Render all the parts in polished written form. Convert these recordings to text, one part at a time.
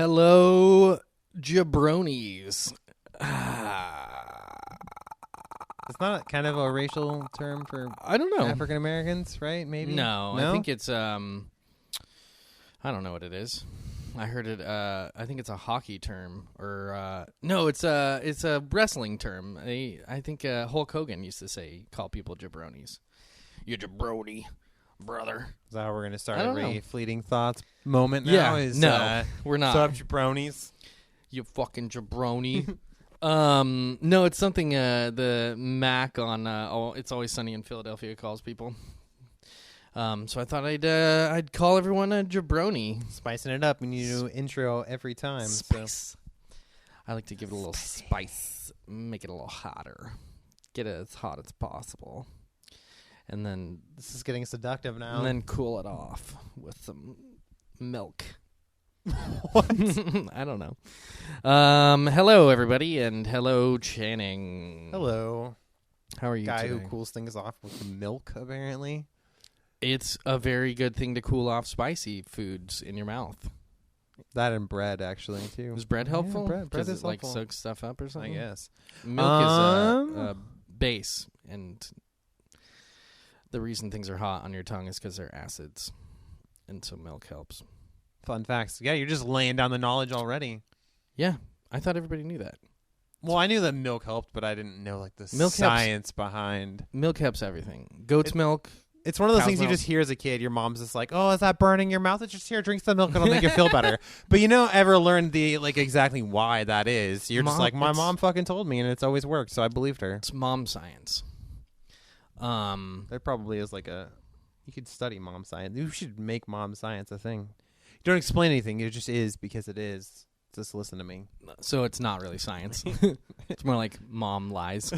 Hello, jabronis. It's not kind of a racial term for I don't know. African Americans, right? Maybe. No, I think it's I don't know what it is. I heard it. I think it's a hockey term, or no, it's a wrestling term. I think Hulk Hogan used to call people jabronis. You jabroni, brother. Is that how we're gonna start I don't every know. fleeting thoughts moment now? Yeah, Is, no, we're not. What's up, jabronis? You fucking jabroni. No, it's something the Mac on It's Always Sunny in Philadelphia calls people. So I thought I'd call everyone a jabroni. Spicing it up. We need a new intro every time. Spice. So. I like to give it a little spice, make it a little hotter, get it as hot as possible, and then This is getting seductive now. and then cool it off with some milk. What? I don't know. Hello, everybody, and hello, Channing. Hello. How are you Guy today? who cools things off with milk, apparently. It's a very good thing to cool off spicy foods in your mouth. That and bread, actually, too. Is bread helpful? Yeah, bread Because is it like helpful. soaks stuff up or I something? guess. Milk is a base, and the reason things are hot on your tongue is because they're acids, and so milk helps. Fun facts. Yeah, you're just laying down the knowledge already. Yeah, I thought everybody knew that. Well, I knew that milk helped, but I didn't know like the Milk helps. science behind. Milk helps everything. Goat's milk. It's one of those Cow's things you milk. just hear as a kid. Your mom's just like, "Oh, is that burning your mouth? It's just here. Drink some milk. It'll make you feel better." But you don't ever learn the exactly why that is. You're just like, "My mom fucking told me, and it's always worked." So I believed her. It's mom science. There probably is you could study mom science. You should make mom science a thing. You don't explain anything. It just is because it is. Just listen to me. So it's not really science. It's more like mom lies,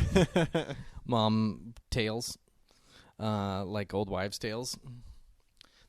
mom tales, like old wives' tales.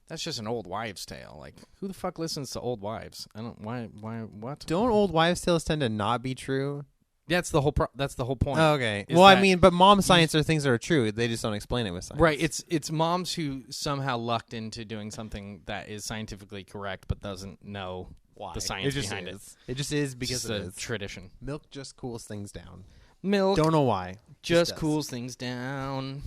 That's just an old wives' tale. Like, who the fuck listens to old wives? I don't. Why? What? Don't old wives' tales tend to not be true? That's the whole. That's the whole point. Okay. is Well, I that mean, but mom science are things that are true. They just don't explain it with science. Right. It's moms who somehow lucked into doing something that is scientifically correct, but doesn't know why the science it just behind is. It just is because It's it a is. tradition. Milk just cools things down. Milk Don't know why. just does. cools things down.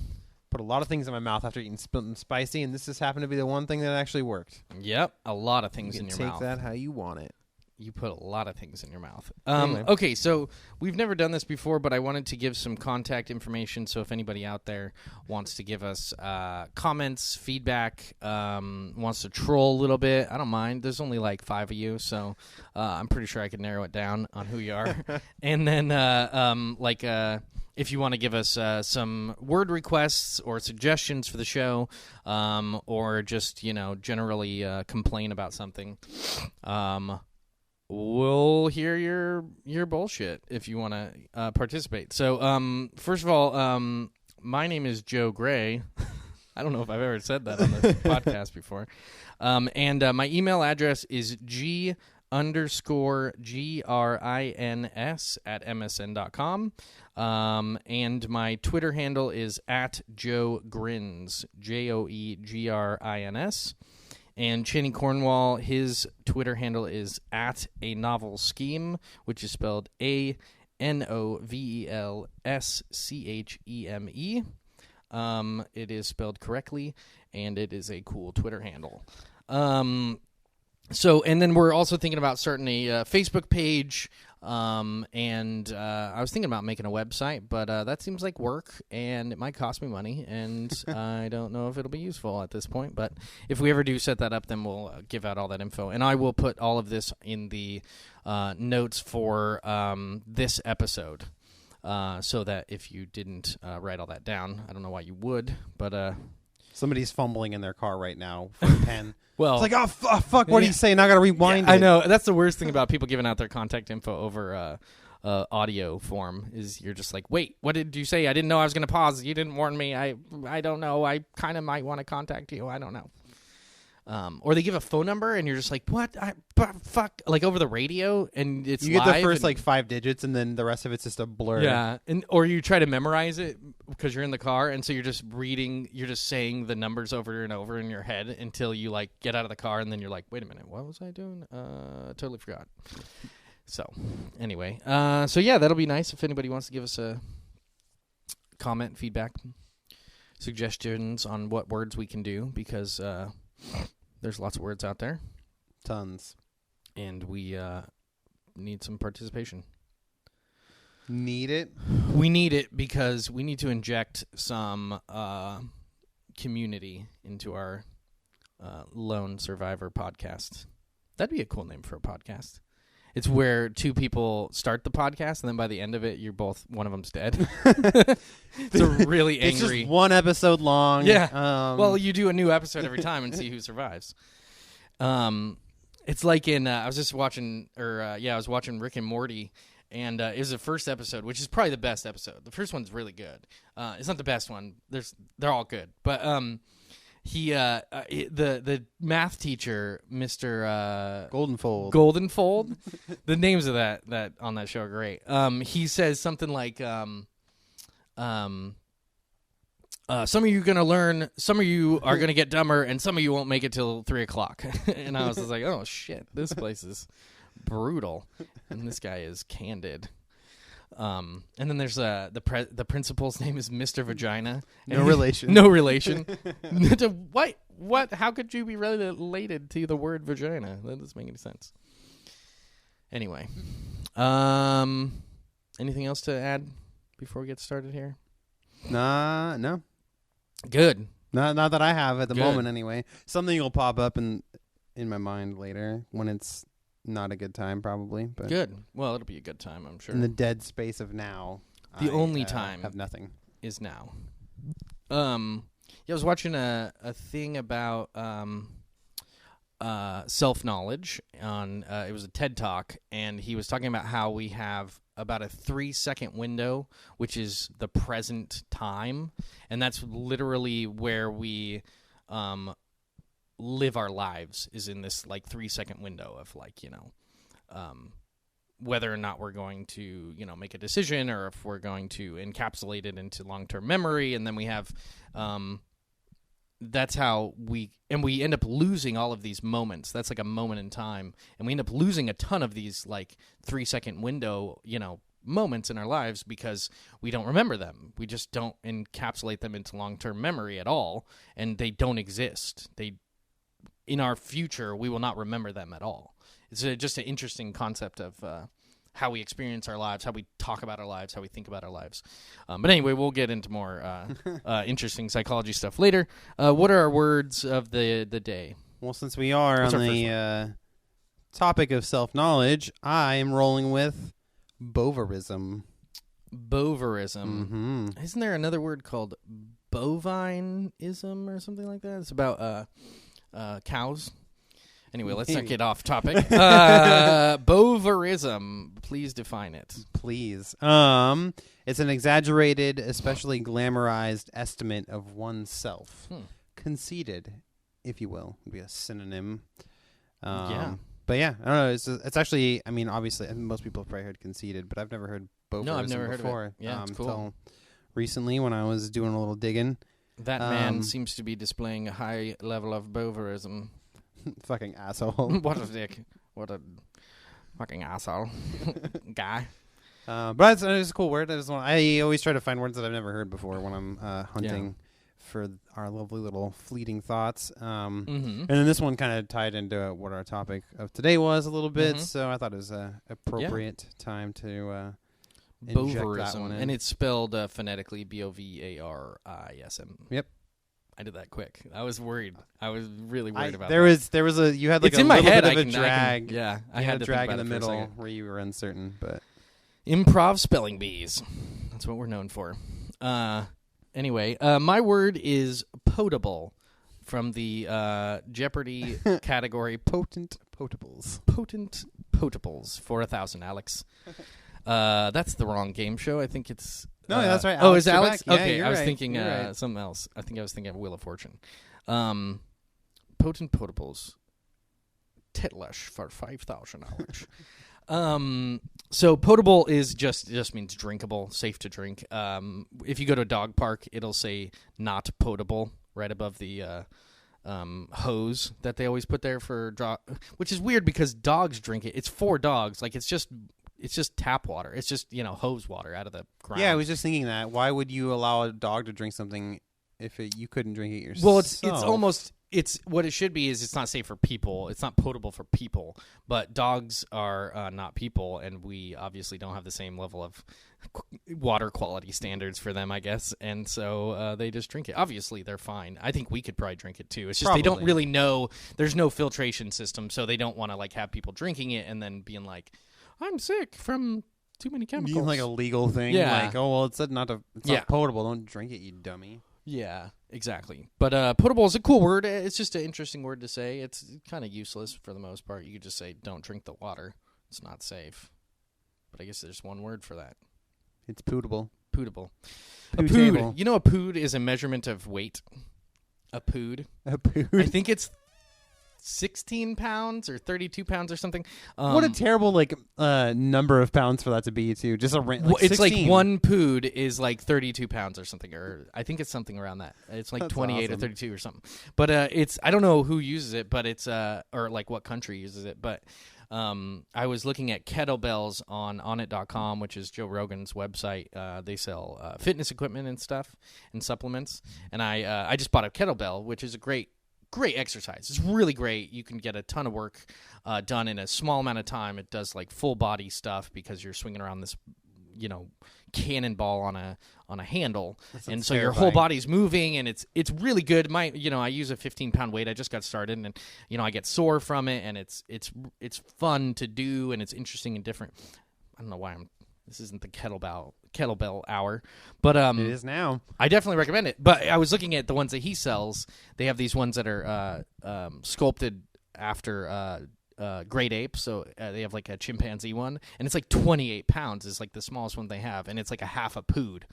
Put a lot of things in my mouth after eating something spicy, and this just happened to be the one thing that actually worked. Yep, a lot of things You in can your take mouth. that how you want it. You put a lot of things in your mouth. Anyway. Okay, so we've never done this before, but I wanted to give some contact information. So if anybody out there wants to give us comments, feedback, wants to troll a little bit, I don't mind. There's only like 5 of you, so I'm pretty sure I can narrow it down on who you are. And then if you want to give us some word requests or suggestions for the show, or just generally complain about something, we'll hear your bullshit if you want to participate. So, first of all, my name is Joe Gray. I don't know if I've ever said that on the podcast before. And my email address is g_grins@msn.com. And my Twitter handle is @JoeGrins, JoeGrins. And Channing Cornwall, his Twitter handle is @ANovelScheme, which is spelled ANOVELSCHEME. It is spelled correctly, and it is a cool Twitter handle. And then we're also thinking about starting a Facebook page, and I was thinking about making a website, but that seems like work, and it might cost me money, and I don't know if it'll be useful at this point, but if we ever do set that up, then we'll give out all that info, and I will put all of this in the notes for this episode, so that if you didn't write all that down, I don't know why you would, but... Somebody's fumbling in their car right now for a pen. Well, it's like, oh, fuck, what are you saying? Now I got to rewind it. I know. That's the worst thing about people giving out their contact info over audio form is you're just like, wait, what did you say? I didn't know I was going to pause. You didn't warn me. I don't know. I kind of might want to contact you. I don't know. Or they give a phone number, and you're just like, what? Fuck, like over the radio, and it's You get live the first and, 5 digits, and then the rest of it's just a blur. Yeah, or you try to memorize it because you're in the car, and so you're just saying the numbers over and over in your head until you like get out of the car, and then you're like, wait a minute, what was I doing? Totally forgot. So, anyway, so yeah, that'll be nice if anybody wants to give us a comment, feedback, suggestions on what words we can do, because there's lots of words out there. Tons. And we need some participation. Need it? We need it because we need to inject some community into our Lone Survivor podcast. That'd be a cool name for a podcast. It's where two people start the podcast, and then by the end of it, one of them's dead. It's a really angry. It's just one episode long. Yeah. Well, you do a new episode every time and see who survives. It's like in I was watching Rick and Morty, and it was the first episode, which is probably the best episode. The first one's really good. It's not the best one. They're all good, but the math teacher, Mr. Goldenfold. The names of that on that show are great. He says something like, some of you are going to learn, some of you are going to get dumber, and some of you won't make it till 3:00. And I was just like, oh shit, this place is brutal, and this guy is candid. And then there's the principal's name is Mr. Vagina. No relation. No relation. What? How could you be related to the word vagina? That doesn't make any sense. Anyway, anything else to add before we get started here? No. Good. Not that I have at the moment anyway. Something will pop up in my mind later when it's not a good time, probably. But good. Well, it'll be a good time, I'm sure. In the dead space of now, the only time have nothing is now. I was watching a thing about self-knowledge on it was a TED Talk, and he was talking about how we have about a 3-second window, which is the present time, and that's literally where we live our lives, is in this like 3-second window of like, whether or not we're going to, make a decision, or if we're going to encapsulate it into long-term memory. And then we have, that's how we end up losing all of these moments. That's like a moment in time. And we end up losing a ton of these like 3-second window, moments in our lives because we don't remember them. We just don't encapsulate them into long-term memory at all. And they don't exist. In our future, we will not remember them at all. It's just an interesting concept of how we experience our lives, how we talk about our lives, how we think about our lives. But anyway, we'll get into more interesting psychology stuff later. What are our words of the day? Well, since we are on the topic of self-knowledge, I am rolling with Bovarism. Bovarism. Mm-hmm. Isn't there another word called bovinism or something like that? It's about cows. Anyway, let's not get off topic. Bovarism. Please define it. Please. It's an exaggerated, especially glamorized estimate of oneself. Conceited, if you will, would be a synonym. Yeah. But yeah, I don't know. It's actually, I mean, obviously, most people have probably heard conceited, but I've never heard Bovarism No, I've never before. heard of it. Yeah, it's cool. Until recently when I was doing a little digging. That man seems to be displaying a high level of Bovarism. Fucking asshole. What a dick. What a fucking asshole guy. But it's a cool word. I always try to find words that I've never heard before when I'm hunting for our lovely little fleeting thoughts. And then this one kind of tied into what our topic of today was a little bit, so I thought it was an appropriate time to inject that one in. And it's spelled phonetically Bovarism. Yep. I did that quick. I was worried. I was really worried about there that. There was you had like it's a in my little head. bit of I a drag. I had a to drag think in the about it for a middle second. where you were uncertain, but improv spelling bees. That's what we're known for. Anyway, my word is potable from the Jeopardy category potent potables. Potent potables for 1,000, Alex. That's the wrong game show. I think it's no, that's right. Alex, is Alex? Yeah, okay, I was right. thinking right. something else. I think I was thinking of Wheel of Fortune. Potent Potables. Titlush for $5,000. So potable is just means drinkable, safe to drink. If you go to a dog park, it'll say not potable right above the hose that they always put there for which is weird because dogs drink it. It's for dogs. Like it's just tap water. It's just, hose water out of the ground. Yeah, I was just thinking that. Why would you allow a dog to drink something if you couldn't drink it yourself? Well, it's almost what it should be is it's not safe for people. It's not potable for people, but dogs are not people, and we obviously don't have the same level of water quality standards for them, I guess, and so they just drink it. Obviously, they're fine. I think we could probably drink it too. It's just They don't really know. There's no filtration system, so they don't want to have people drinking it and then being like, "I'm sick from too many chemicals." Being like a legal thing, yeah. It's not potable. Don't drink it, you dummy. Yeah, exactly. But potable is a cool word. It's just an interesting word to say. It's kind of useless for the most part. You could just say, "Don't drink the water. It's not safe." But I guess there's one word for that. It's pootable. Pootable. A pood. You know, a pood is a measurement of weight. A pood. A pood. I think it's 16 pounds or 32 pounds or something. What a terrible number of pounds for that to be too. Just it's 16. Like one pood is like 32 pounds or something, or I think it's something around that. It's like 28 or 32 or something. But I don't know who uses it, but it's or like what country uses it. But I was looking at kettlebells on onnit.com, which is Joe Rogan's website. They sell fitness equipment and stuff and supplements. And I just bought a kettlebell, which is a great exercise. It's really great. You can get a ton of work done in a small amount of time. It does like full body stuff because you're swinging around this, cannonball on a handle, and so your whole body's moving, and it's really good. I use a 15-pound weight. I just got started, and I get sore from it, and it's fun to do, and it's interesting and different. I don't know why this isn't the kettlebell hour, but it is now. I definitely recommend it. But I was looking at the ones that he sells. They have these ones that are sculpted after great ape. So they have like a chimpanzee one, and it's like 28 pounds is like the smallest one they have, and it's like a half a pood.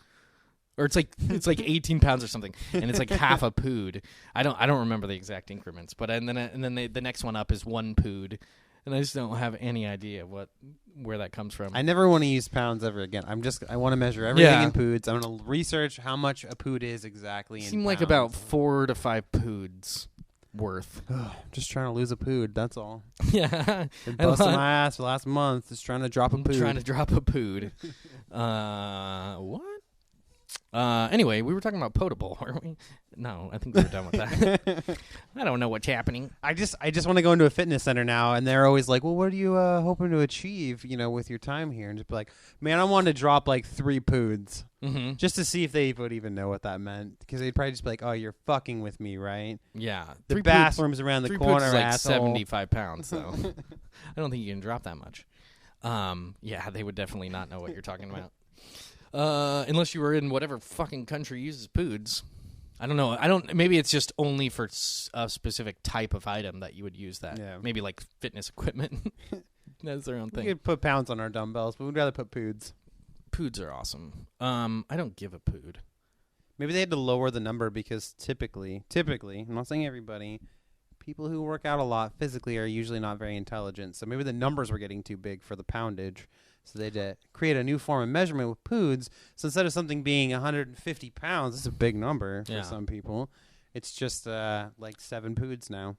Or it's like 18 pounds or something, and it's like half a pood. I don't remember the exact increments, but and then the next one up is 1 pood. And I just don't have any idea where that comes from. I never want to use pounds ever again. I want to measure everything in poods. I'm going to research how much a pood is exactly in pounds. Like about 4 to 5 poods worth. Just trying to lose a pood, that's all. Yeah. Been busting my ass for the last month just trying to drop a pood. Trying to drop a pood. What? Anyway, we were talking about potable, weren't we? No, I think we were done with that. I don't know what's happening. I just want to go into a fitness center now, and they're always like, "Well, what are you hoping to achieve, with your time here?" And just be like, "Man, I want to drop like 3 poods, just to see if they would even know what that meant." Because they'd probably just be like, "Oh, you're fucking with me, right?" Yeah, the bathroom's around the corner. Is like asshole. 75 pounds, though. I don't think you can drop that much. Yeah, they would definitely not know what you're talking about. Unless you were in whatever fucking country uses poods. I don't know. Maybe it's just only for a specific type of item that you would use that. Yeah. Maybe like fitness equipment. That's their own thing. We could put pounds on our dumbbells, but we'd rather put poods. Poods are awesome. I don't give a pood. Maybe they had to lower the number because typically, I'm not saying everybody, people who work out a lot physically are usually not very intelligent. So maybe the numbers were getting too big for the poundage. So they had to create a new form of measurement with poods. So instead of something being 150 pounds, this is a big number for some people. It's just like 7 poods now.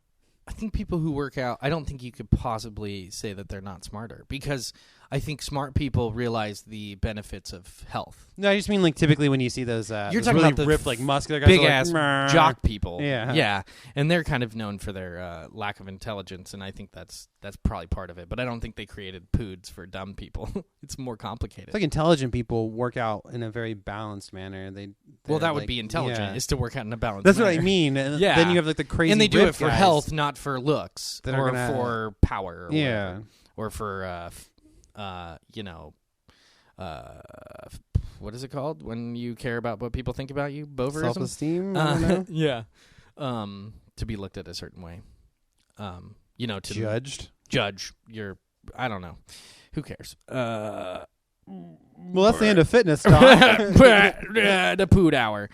I think people who work out, I don't think you could possibly say that they're not smarter, because I think smart people realize the benefits of health. No, I just mean like typically when you see those you're talking really about the ripped, like muscular guys, big like, ass Meh. jock people. Yeah, and they're kind of known for their lack of intelligence, and I think that's probably part of it. But I don't think they created poods for dumb people. It's more complicated. It's like intelligent people work out in a very balanced manner. That would be intelligent, is to work out in a balanced manner. That's what I mean. And yeah. Then you have like the crazy and they do it for guys health, not for looks or for power. Or yeah. Whatever. Or for what is it called when you care about what people think about you? Bovarism? Self-esteem? I don't know. Yeah. To be looked at a certain way. To judge your, I don't know. Who cares? Well, that's the end of fitness talk. The Pood Hour.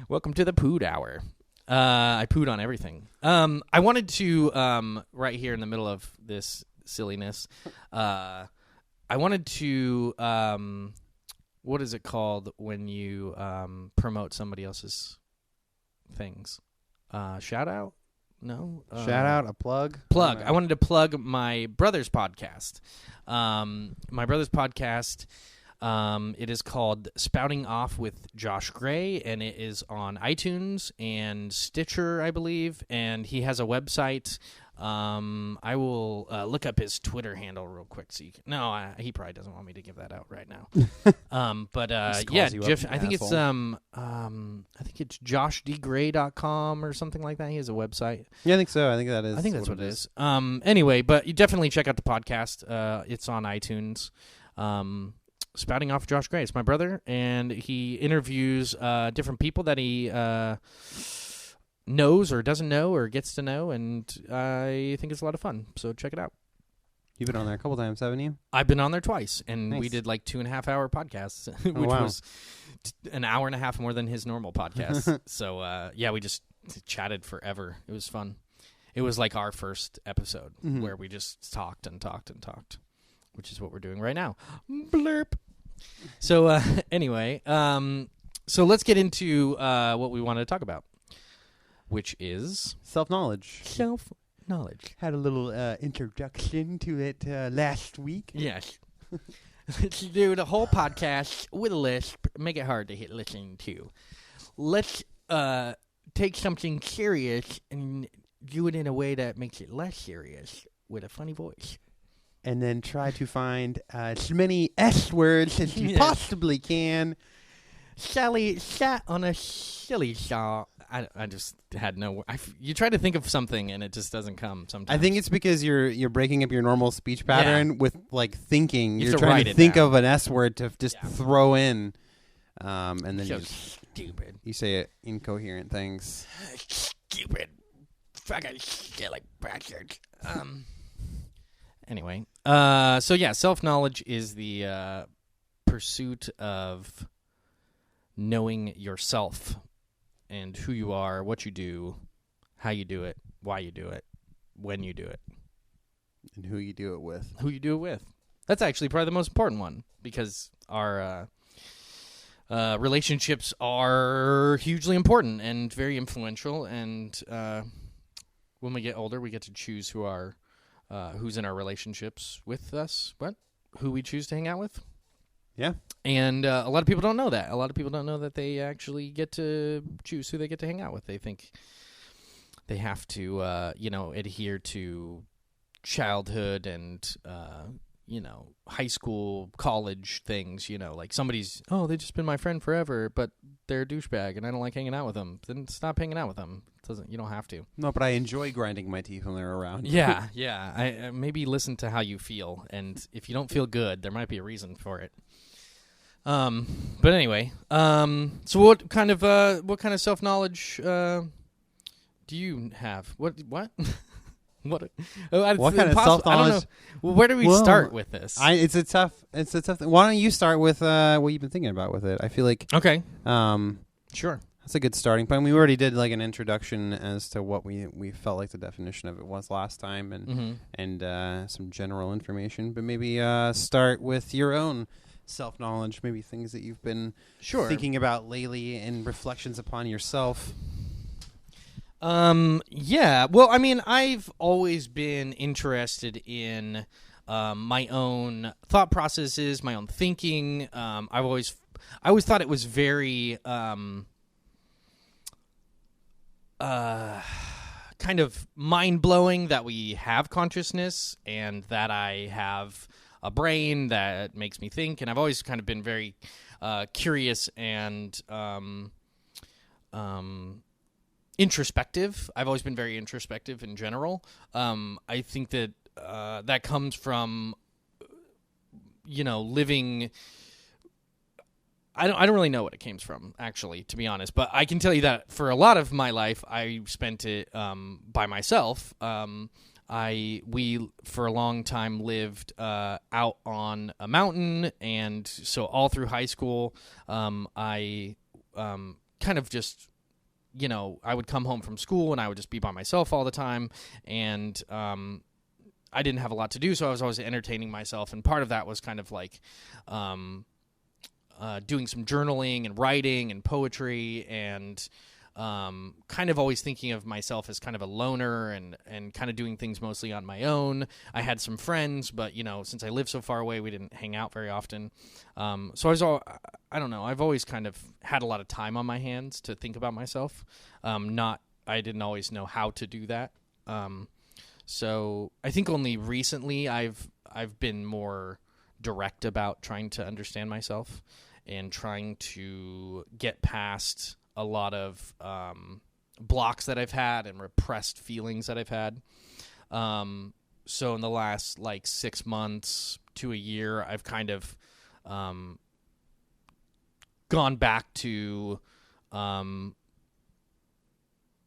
Welcome to the Pood Hour. I pooed on everything. I wanted to, right here in the middle of this silliness, I wanted to, what is it called when you promote somebody else's things? Shout out? No? Shout out, a plug? Plug. I wanted to plug my brother's podcast. My brother's podcast, it is called Spouting Off with Josh Gray, and it is on iTunes and Stitcher, I believe, and he has a website. I will look up his Twitter handle real quick. So you can, no, he probably doesn't want me to give that out right now. But yeah, Jeff, I think it's joshdgray.com or something like that. He has a website. Yeah, I think so. I think that is. I think that's what it is. Anyway, but you definitely check out the podcast. It's on iTunes. Spouting Off Josh Gray. It's my brother, and he interviews different people that he knows or doesn't know or gets to know, and I think it's a lot of fun. So check it out. You've been on there a couple times, haven't you? I've been on there twice, and Nice. we did like 2.5-hour podcasts, which wow. was an hour and a half more than his normal podcast. So yeah, we just chatted forever. It was fun. It was like our first episode where we just talked and talked and talked, which is what we're doing right now. Blurp. So anyway, so let's get into what we wanted to talk about, which is Self-knowledge. Self-knowledge. Had a little introduction to it last week. Yes. Let's do the whole podcast with a lisp, make it hard to hit listen to. Let's take something serious and do it in a way that makes it less serious with a funny voice. And then try to find as many S words as you possibly can. Sally sat on a silly saw. I just had no. You try to think of something and it just doesn't come. Sometimes I think it's because you're breaking up your normal speech pattern with like thinking. You You're have to trying write to it think down. of an S word to just throw in, and then so you stupid. say incoherent things. Stupid, fucking silly bastards. Anyway, so yeah, self-knowledge is the pursuit of knowing yourself and who you are, what you do, how you do it, why you do it, when you do it. And who you do it with. Who you do it with. That's actually probably the most important one, because our relationships are hugely important and very influential, and when we get older, we get to choose who's in our relationships with us, who we choose to hang out with. Yeah. And a lot of people don't know that. A lot of people don't know that they actually get to choose who they get to hang out with. They think they have to, adhere to childhood and, high school, college things, like somebody's, they've just been my friend forever, but they're a douchebag and I don't like hanging out with them. Then stop hanging out with them. You don't have to. No, but I enjoy grinding my teeth when they're around. Yeah. I maybe listen to how you feel, and if you don't feel good, there might be a reason for it. But anyway, so what kind of self-knowledge do you have? What? What kind of self-knowledge? I don't know. Well, where do we start with this? It's a tough thing. Why don't you start with what you've been thinking about with it? I feel like okay. Sure. That's a good starting point. We already did like an introduction as to what we felt like the definition of it was last time, and some general information. But maybe start with your own self-knowledge, maybe things that you've been thinking about lately and reflections upon yourself. Yeah. Well, I mean, I've always been interested in my own thought processes, my own thinking. I always thought it was very kind of mind-blowing that we have consciousness and that I have a brain that makes me think, and I've always kind of been very curious and introspective. I've always been very introspective in general. I think that that comes from living. I don't really know what it came from, actually, to be honest. But I can tell you that for a lot of my life, I spent it by myself. We for a long time lived out on a mountain, and so all through high school, I kind of just I would come home from school and I would just be by myself all the time, and I didn't have a lot to do, so I was always entertaining myself, and part of that was kind of like doing some journaling and writing and poetry, and kind of always thinking of myself as kind of a loner and kind of doing things mostly on my own. I had some friends, but, since I lived so far away, we didn't hang out very often. So I don't know, I've always kind of had a lot of time on my hands to think about myself. I didn't always know how to do that. So I think only recently I've been more direct about trying to understand myself and trying to get past a lot of blocks that I've had and repressed feelings that I've had. So in the last 6 months to a year, I've kind of gone back to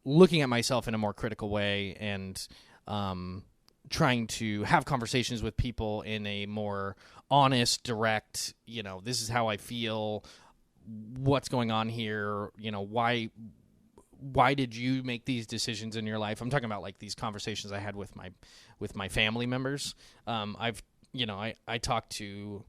looking at myself in a more critical way and trying to have conversations with people in a more honest, direct, this is how I feel, what's going on here, why did you make these decisions in your life? I'm talking about these conversations I had with my family members. I talked to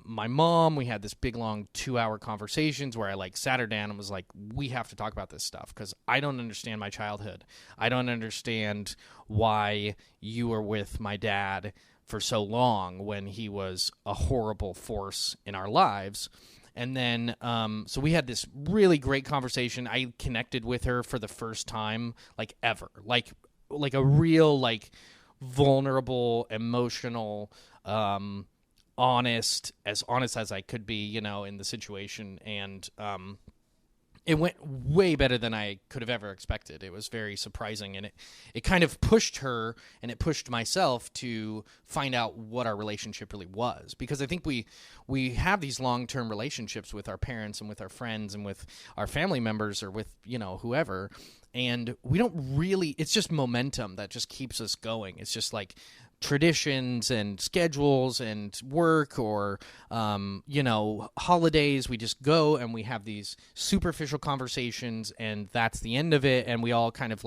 my mom. We had this big long 2-hour conversations where I sat her down and was like, we have to talk about this stuff because I don't understand my childhood. I don't understand why you were with my dad for so long when he was a horrible force in our lives. And then, so we had this really great conversation. I connected with her for the first time, ever, like a real, vulnerable, emotional, honest as I could be, in the situation. And, it went way better than I could have ever expected. It was very surprising, and it kind of pushed her, and it pushed myself to find out what our relationship really was. Because I think we have these long-term relationships with our parents and with our friends and with our family members or with, whoever, and we don't really – it's just momentum that just keeps us going. It's just traditions and schedules and work or, holidays. We just go and we have these superficial conversations, and that's the end of it. And we all kind of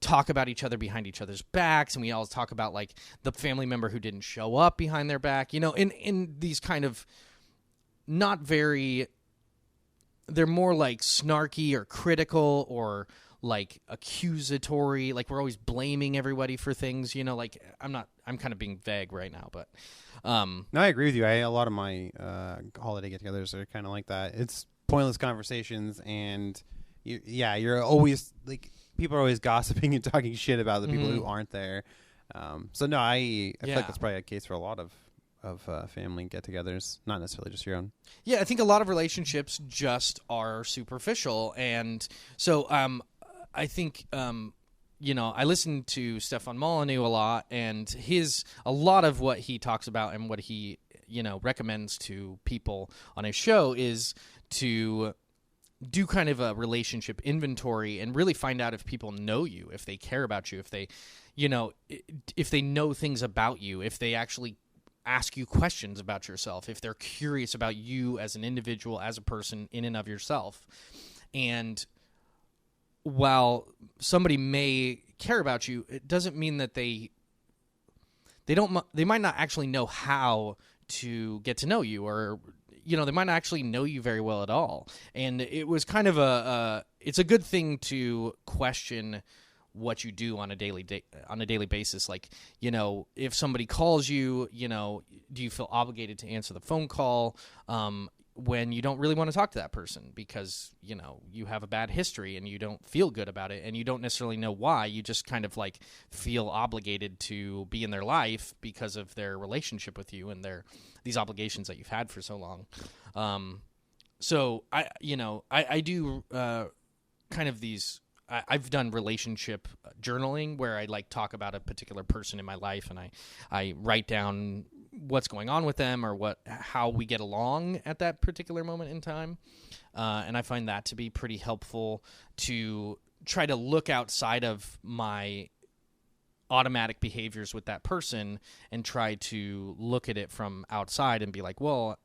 talk about each other behind each other's backs, and we all talk about the family member who didn't show up behind their back, in these kind of not very, they're more snarky or critical or accusatory, we're always blaming everybody for things, I'm kind of being vague right now, but no, I agree with you. A lot of my holiday get-togethers are kind of like that. It's pointless conversations, and you're always people are always gossiping and talking shit about the people who aren't there. So no, I feel like that's probably a case for a lot of family get-togethers, not necessarily just your own. Yeah, I think a lot of relationships just are superficial, and so I think, I listen to Stefan Molyneux a lot, and a lot of what he talks about and what he, recommends to people on his show is to do kind of a relationship inventory and really find out if people know you, if they care about you, if they, if they know things about you, if they actually ask you questions about yourself, if they're curious about you as an individual, as a person in and of yourself. And while somebody may care about you, it doesn't mean that they might not actually know how to get to know you, or they might not actually know you very well at all. And it was kind of it's a good thing to question what you do on a daily basis. If somebody calls you, do you feel obligated to answer the phone call when you don't really want to talk to that person because, you have a bad history and you don't feel good about it and you don't necessarily know why. You just kind of feel obligated to be in their life because of their relationship with you and these obligations that you've had for so long. So I do kind of these. I've done relationship journaling where I talk about a particular person in my life, and I write down what's going on with them or how we get along at that particular moment in time. And I find that to be pretty helpful to try to look outside of my automatic behaviors with that person and try to look at it from outside and be like, well,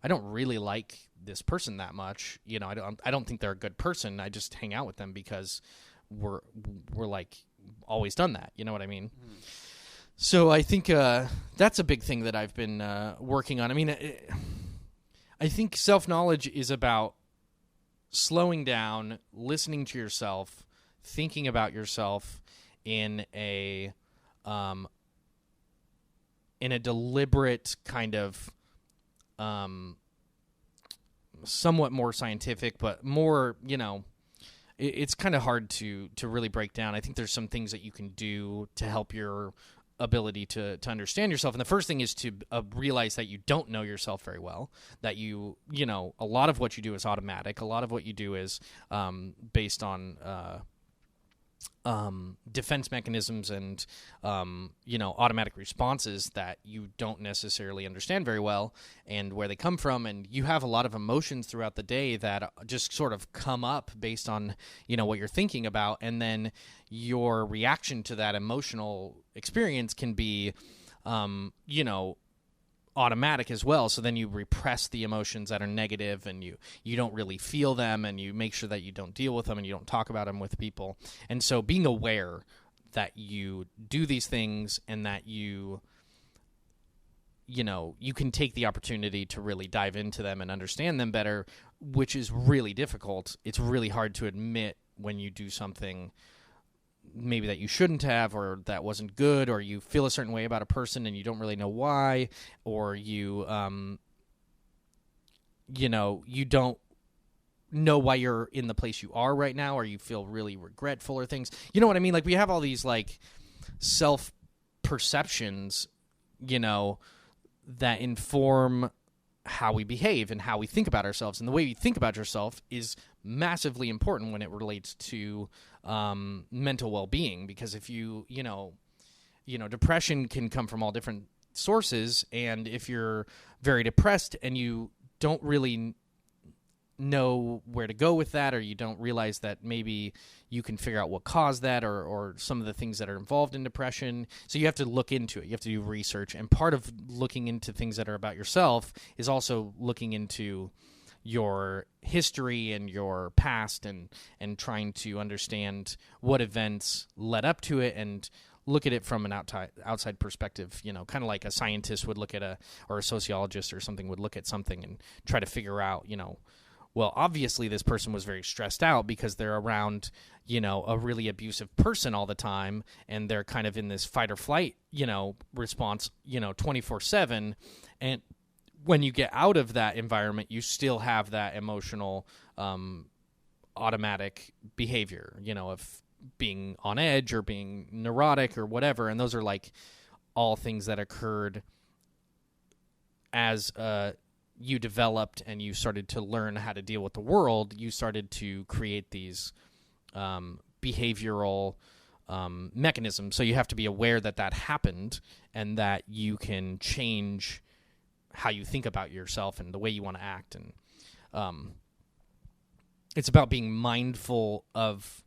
I don't really like this person that much. I don't think they're a good person. I just hang out with them because we're like always done that. You know what I mean? Mm. So I think that's a big thing that I've been working on. I mean, I think self-knowledge is about slowing down, listening to yourself, thinking about yourself in a deliberate kind of somewhat more scientific, but more, it's kind of hard to really break down. I think there's some things that you can do to help your ability to understand yourself. And the first thing is to realize that you don't know yourself very well, that a lot of what you do is automatic. A lot of what you do is based on defense mechanisms and, automatic responses that you don't necessarily understand very well and where they come from. And you have a lot of emotions throughout the day that just sort of come up based on, what you're thinking about. And then your reaction to that emotional experience can be, automatic as well. So then you repress the emotions that are negative and you don't really feel them, and you make sure that you don't deal with them and you don't talk about them with people. And so being aware that you do these things and that you can take the opportunity to really dive into them and understand them better, which is really difficult. It's really hard to admit when you do something maybe that you shouldn't have, or that wasn't good, or you feel a certain way about a person and you don't really know why, or you don't know why you're in the place you are right now, or you feel really regretful or things. You know what I mean? Like, we have all these like self-perceptions, that inform how we behave and how we think about ourselves. And the way you think about yourself is massively important when it relates to mental well-being, because if depression can come from all different sources, and if you're very depressed and you don't really know where to go with that, or you don't realize that maybe you can figure out what caused that, or some of the things that are involved in depression. So you have to look into it. You have to do research. And part of looking into things that are about yourself is also looking into your history and your past, and trying to understand what events led up to it, and look at it from an outside perspective, kind of like a scientist would look at or a sociologist or something would look at something and try to figure out, well, obviously this person was very stressed out because they're around, a really abusive person all the time, and they're kind of in this fight or flight, response, 24/7. And when you get out of that environment, you still have that emotional, automatic behavior, of being on edge or being neurotic or whatever. And those are like all things that occurred as you developed and you started to learn how to deal with the world. You started to create these behavioral mechanisms. So you have to be aware that happened, and that you can change how you think about yourself and the way you want to act. And it's about being mindful of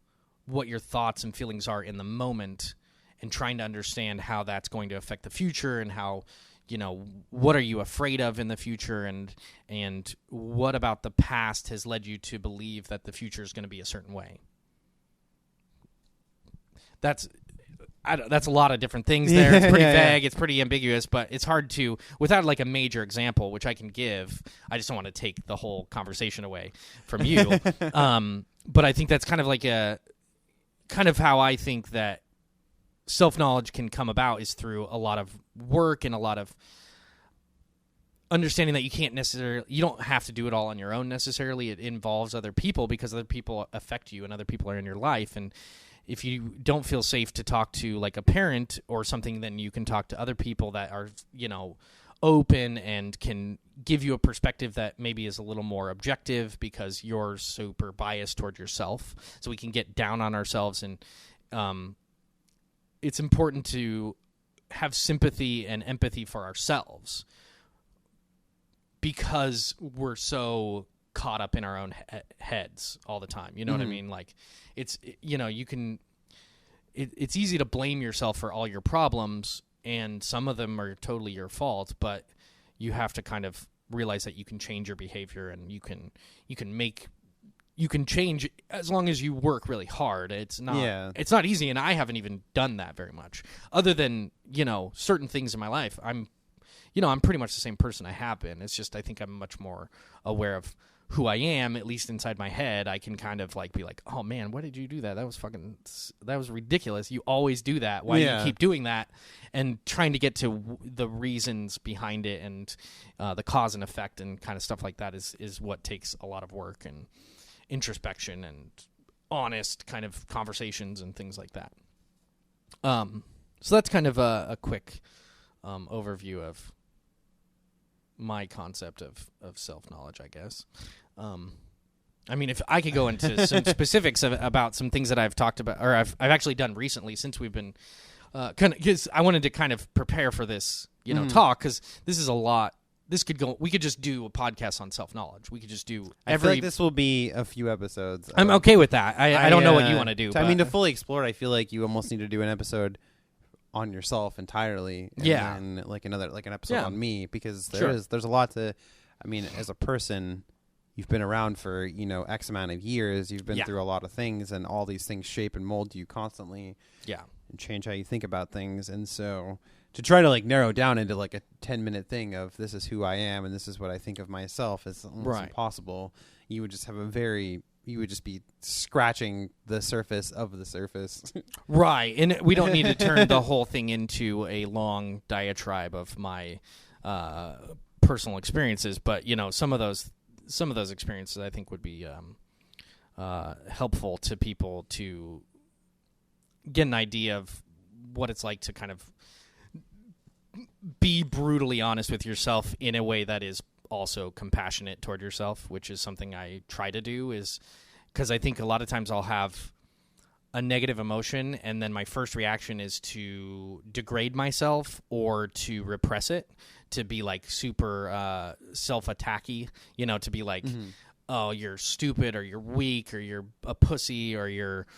what your thoughts and feelings are in the moment, and trying to understand how that's going to affect the future, and how, what are you afraid of in the future, and what about the past has led you to believe that the future is going to be a certain way. That's a lot of different things there. It's pretty vague. It's pretty ambiguous, but it's hard to, without like a major example, which I can give. I just don't want to take the whole conversation away from you. But I think that's kind of how I think that self-knowledge can come about, is through a lot of work and a lot of understanding that you don't have to do it all on your own necessarily. It involves other people, because other people affect you and other people are in your life. And if you don't feel safe to talk to like a parent or something, then you can talk to other people that are, open and can give you a perspective that maybe is a little more objective, because you're super biased toward yourself. So we can get down on ourselves, and it's important to have sympathy and empathy for ourselves, because we're so caught up in our own heads all the time. You know what I mean? Like, it's, it's easy to blame yourself for all your problems, and some of them are totally your fault, but you have to kind of realize that you can change your behavior, and you can change as long as you work really hard. It's not easy, and I haven't even done that very much. Other than, certain things in my life, I'm pretty much the same person I have been. It's just I think I'm much more aware of who I am, at least inside my head. I can kind of be like, oh man, why did you do that? That was ridiculous. You always do that. Why do you keep doing that? And trying to get to the reasons behind it, and the cause and effect and kind of stuff like that is what takes a lot of work and introspection and honest kind of conversations and things like that. So that's kind of a quick overview of my concept of self-knowledge, I guess. I mean, if I could go into some specifics about some things that I've talked about, or I've actually done recently since we've been because I wanted to kind of prepare for this, talk, because this is a lot. This could go. We could just do a podcast on self-knowledge. We could just do. I feel like this will be a few episodes. I'm okay with that. I don't know what you want to do. I mean, to fully explore it, I feel like you almost need to do an episode on yourself entirely. And then like an episode on me, because there's a lot to. I mean, as a person, you've been around for X amount of years. You've been through a lot of things, and all these things shape and mold you constantly. Yeah, and change how you think about things, and so. To try to narrow down into a 10-minute thing of this is who I am and this is what I think of myself is almost impossible. You would just have you would just be scratching the surface of the surface. Right. And we don't need to turn the whole thing into a long diatribe of my personal experiences, but some of those experiences I think would be helpful to people to get an idea of what it's like to kind of be brutally honest with yourself in a way that is also compassionate toward yourself, which is something I try to do, is because I think a lot of times I'll have a negative emotion and then my first reaction is to degrade myself or to repress it, to be super self-attacky, to be like, oh, you're stupid, or you're weak, or you're a pussy, or you're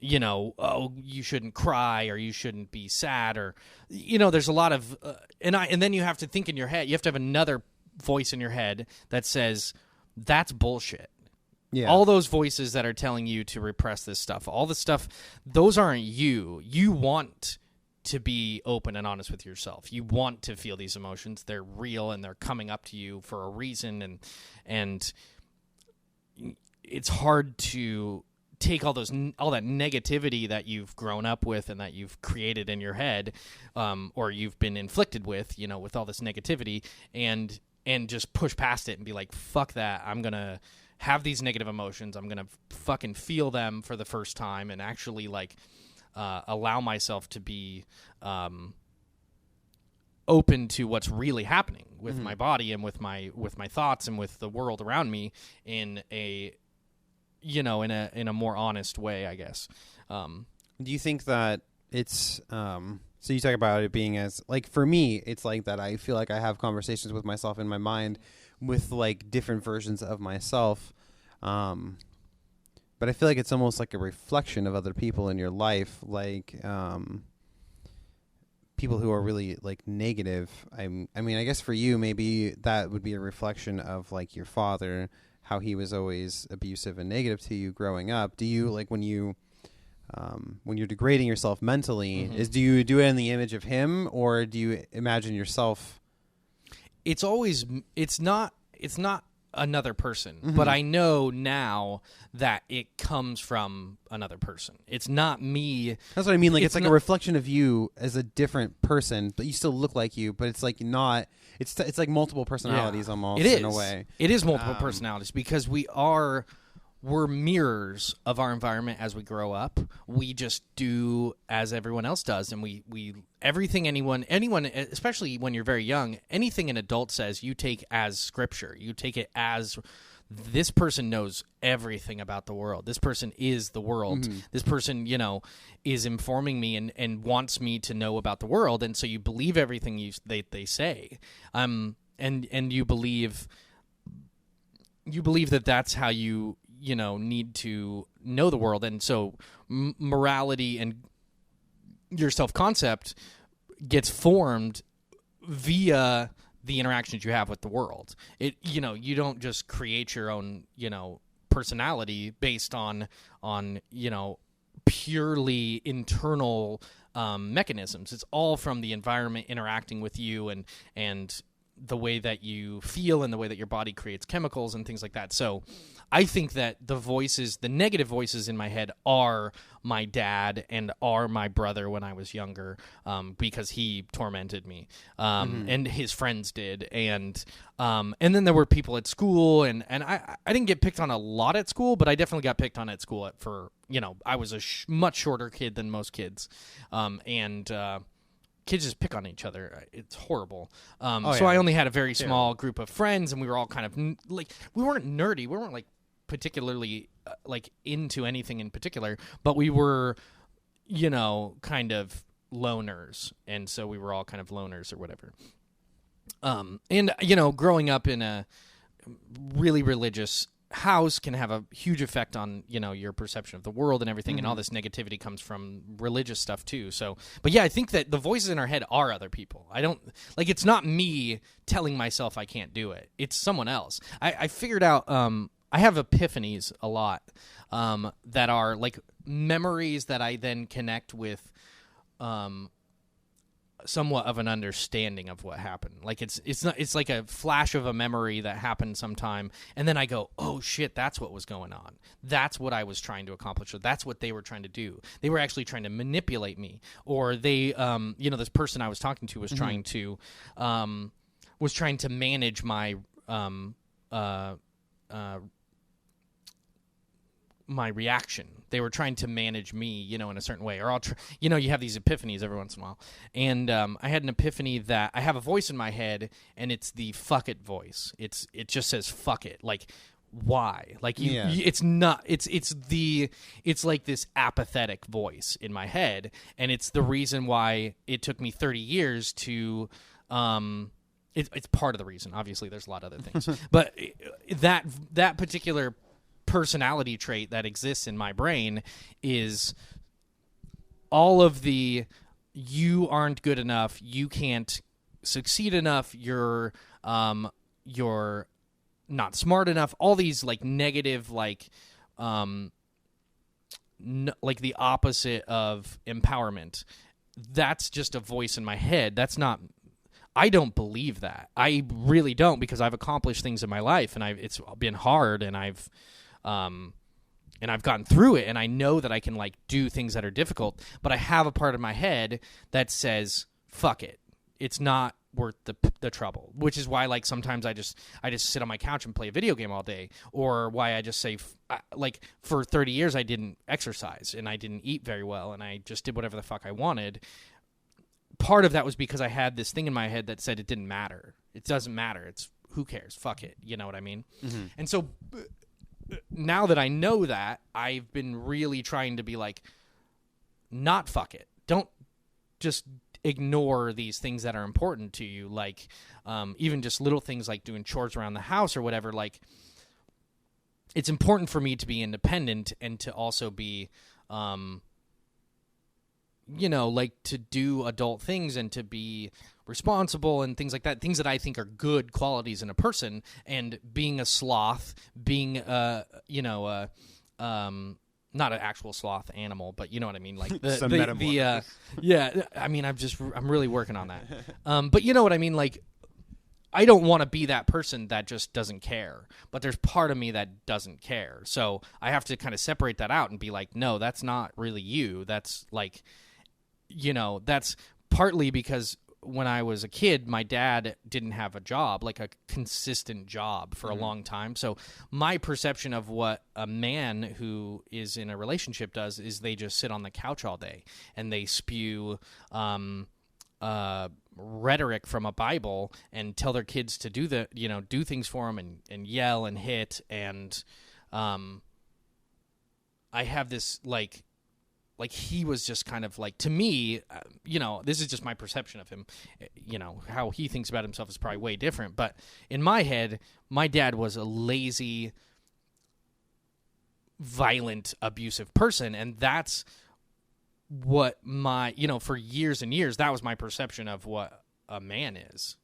oh, you shouldn't cry, or you shouldn't be sad, or, there's a lot of, and then you have to think in your head, you have to have another voice in your head that says, that's bullshit. Yeah. All those voices that are telling you to repress this stuff, all the stuff, those aren't you. You want to be open and honest with yourself. You want to feel these emotions. They're real, and they're coming up to you for a reason, and it's hard to take all that negativity that you've grown up with and that you've created in your head, or you've been inflicted with, with all this negativity, and just push past it and be like, fuck that. I'm going to have these negative emotions. I'm going to fucking feel them for the first time and actually allow myself to be open to what's really happening with my body and with my thoughts and with the world around me in a in a more honest way, I guess. Do you think that it's so you talk about it being as for me, it's like that I feel like I have conversations with myself in my mind with different versions of myself, but I feel like it's almost like a reflection of other people in your life, people who are really negative. I mean, I guess for you maybe that would be a reflection of your father, how he was always abusive and negative to you growing up. Do you when you're degrading yourself mentally, do you do it in the image of him, or do you imagine yourself? It's not another person, but I know now that it comes from another person. It's not me. That's what I mean. It's a reflection of you as a different person, but you still look like you, but it's not. It's like multiple personalities almost. It is. In a way. It is multiple personalities, because we're mirrors of our environment as we grow up. We just do as everyone else does, and we everything anyone, especially when you're very young, anything an adult says, you take as scripture. You take it as, this person knows everything about the world. This person is the world. This person, is informing me and wants me to know about the world, and so you believe everything they say. And you believe that that's how you need to know the world. And so morality and your self-concept gets formed via the interactions you have with the world. You don't just create your own, personality based on purely internal mechanisms. It's all from the environment interacting with you and the way that you feel and the way that your body creates chemicals and things like that. So I think that the negative voices in my head are my dad and are my brother when I was younger, because he tormented me, and his friends did. And then there were people at school, and I didn't get picked on a lot at school, but I definitely got picked on at school I was a much shorter kid than most kids. Kids just pick on each other. It's horrible. So I only had a very small group of friends, and we were all kind of we weren't nerdy. We weren't particularly into anything in particular, but we were, kind of loners, and so we were all kind of loners or whatever. And growing up in a really religious house can have a huge effect on your perception of the world and everything, and all this negativity comes from religious stuff too. So, but yeah, I think that the voices in our head are other people. I don't it's not me telling myself I can't do it. It's someone else. I figured out I have epiphanies a lot that are memories that I then connect with somewhat of an understanding of what happened. It's like a flash of a memory that happened sometime, and then I go, oh shit, that's what was going on. That's what I was trying to accomplish, or that's what they were trying to do. They were actually trying to manipulate me, or they this person I was talking to was trying to manage my my reaction. They were trying to manage me, in a certain way. Or you have these epiphanies every once in a while. And I had an epiphany that I have a voice in my head, and it's the fuck it voice. It just says fuck it. Why? It's not. It's like this apathetic voice in my head, and it's the reason why it took me 30 years to. It's part of the reason. Obviously, there's a lot of other things, but that particular personality trait that exists in my brain is all of the you aren't good enough, you can't succeed enough, you're not smart enough, all these negative the opposite of empowerment. That's just a voice in my head. That's not. I don't believe that. I really don't, because I've accomplished things in my life, and it's been hard, and I've gotten through it, and I know that I can do things that are difficult, but I have a part of my head that says, fuck it. It's not worth the trouble, which is why sometimes I just sit on my couch and play a video game all day, or why I just say, for 30 years I didn't exercise, and I didn't eat very well, and I just did whatever the fuck I wanted. Part of that was because I had this thing in my head that said it didn't matter. It doesn't matter. It's who cares? Fuck it. You know what I mean? Mm-hmm. And so now that I know that, I've been really trying to be not fuck it. Don't just ignore these things that are important to you. Even just little things like doing chores around the house or whatever. It's important for me to be independent and to also be, to do adult things and to be responsible and things like that, things that I think are good qualities in a person. And being a sloth, being not an actual sloth animal, but you know what I mean, yeah. I mean, I'm really working on that. But you know what I mean, I don't want to be that person that just doesn't care, but there's part of me that doesn't care. So I have to kind of separate that out and be no, that's not really you. That's that's partly because when I was a kid, my dad didn't have a job, a consistent job for a long time. So my perception of what a man who is in a relationship does is they just sit on the couch all day and they spew rhetoric from a Bible and tell their kids to do things for them and yell and hit. And I have this he was just kind of to me, this is just my perception of him, how he thinks about himself is probably way different. But in my head, my dad was a lazy, violent, abusive person. And that's what for years and years, that was my perception of what a man is,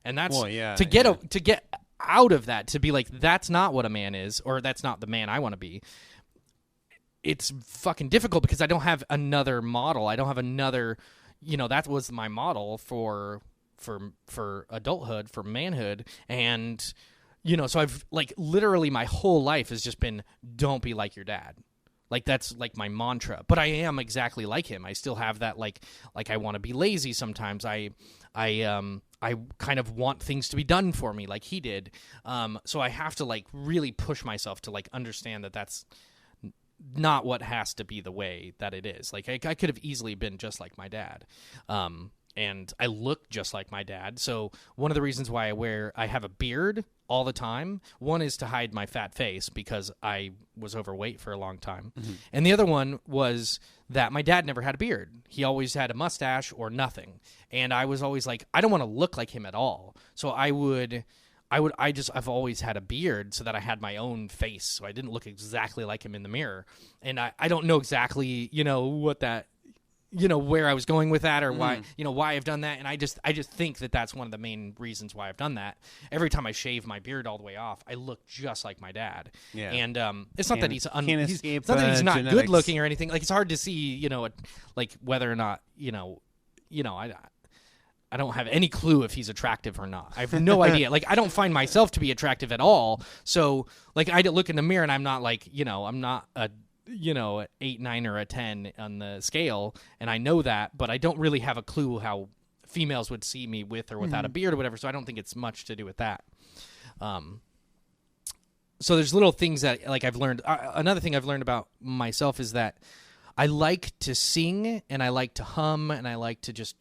and that's to get out of that, to be like, that's not what a man is, or that's not the man I want to be. It's fucking difficult because I don't have another model. I don't have another, that was my model for adulthood, for manhood. And, so I've like literally my whole life has just been, don't be like your dad. Like that's like my mantra, but I am exactly like him. I still have that like I want to be lazy sometimes. I kind of want things to be done for me like he did. So I have to like really push myself to like understand that that's not what has to be the way that it is. Like I could have easily been just like my dad. And I look just like my dad. So one of the reasons why I have a beard all the time, one is to hide my fat face because I was overweight for a long time. Mm-hmm. And the other one was that my dad never had a beard. He always had a mustache or nothing. And I was always like, I don't want to look like him at all. So I've always had a beard so that I had my own face. So I didn't look exactly like him in the mirror. And I don't know exactly, what that, where I was going with that, or why I've done that. And I just think that that's one of the main reasons why I've done that. Every time I shave my beard all the way off, I look just like my dad. Yeah. And it's not that he's not genetics. Good looking or anything. Like it's hard to see, like whether or not, I don't have any clue if he's attractive or not. I have no idea. Like, I don't find myself to be attractive at all. So, like, I look in the mirror and I'm not like, I'm not a, 8, 9, or a 10 on the scale. And I know that, but I don't really have a clue how females would see me with or without a beard or whatever. So I don't think it's much to do with that. So there's little things that, like, I've learned. Another thing I've learned about myself is that I like to sing and I like to hum and I like to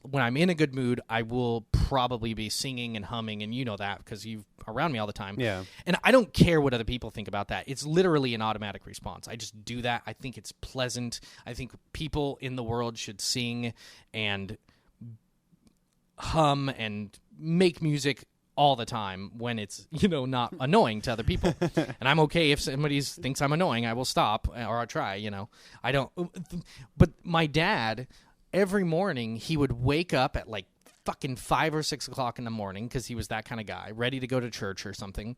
when I'm in a good mood, I will probably be singing and humming, and you know that because you're around me all the time. Yeah. And I don't care what other people think about that. It's literally an automatic response. I just do that. I think it's pleasant. I think people in the world should sing and hum and make music all the time when it's, not annoying to other people. And I'm okay if somebody thinks I'm annoying, I will stop, or I'll try, I don't. But my dad, every morning, he would wake up at like fucking 5 or 6 o'clock in the morning, because he was that kind of guy, ready to go to church or something.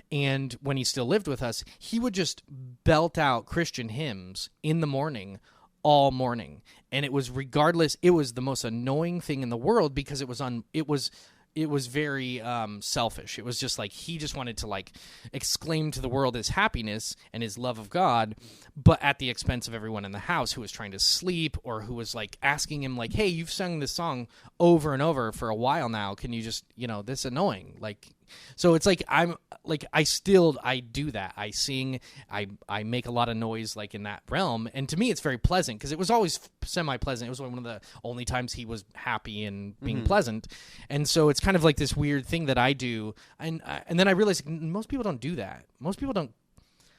And when he still lived with us, he would just belt out Christian hymns in the morning, all morning. And it was it was the most annoying thing in the world, because it was very selfish. It was just like he just wanted to like exclaim to the world his happiness and his love of God, but at the expense of everyone in the house who was trying to sleep, or who was like asking him like, hey, you've sung this song over and over for a while now. Can you just, this annoying? Like, so it's like I do that. I sing, I make a lot of noise like in that realm, and to me it's very pleasant, because it was always semi-pleasant. It was one of the only times he was happy and being pleasant, and so it's kind of like this weird thing that I do, and then I realized most people don't do that. Most people don't.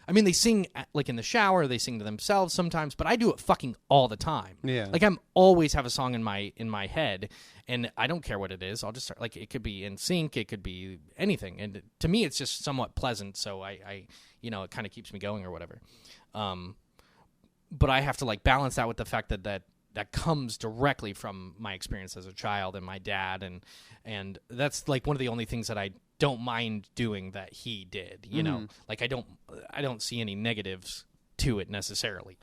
I mean, they sing like in the shower, they sing to themselves sometimes, but I do it fucking all the time. Yeah. Like I'm always have a song in my head, and I don't care what it is. I'll just start, like, it could be in sync, it could be anything, and to me it's just somewhat pleasant, so I it kind of keeps me going or whatever. But I have to like balance that with the fact that comes directly from my experience as a child and my dad, and that's like one of the only things that I don't mind doing that he did, like I don't see any negatives to it necessarily,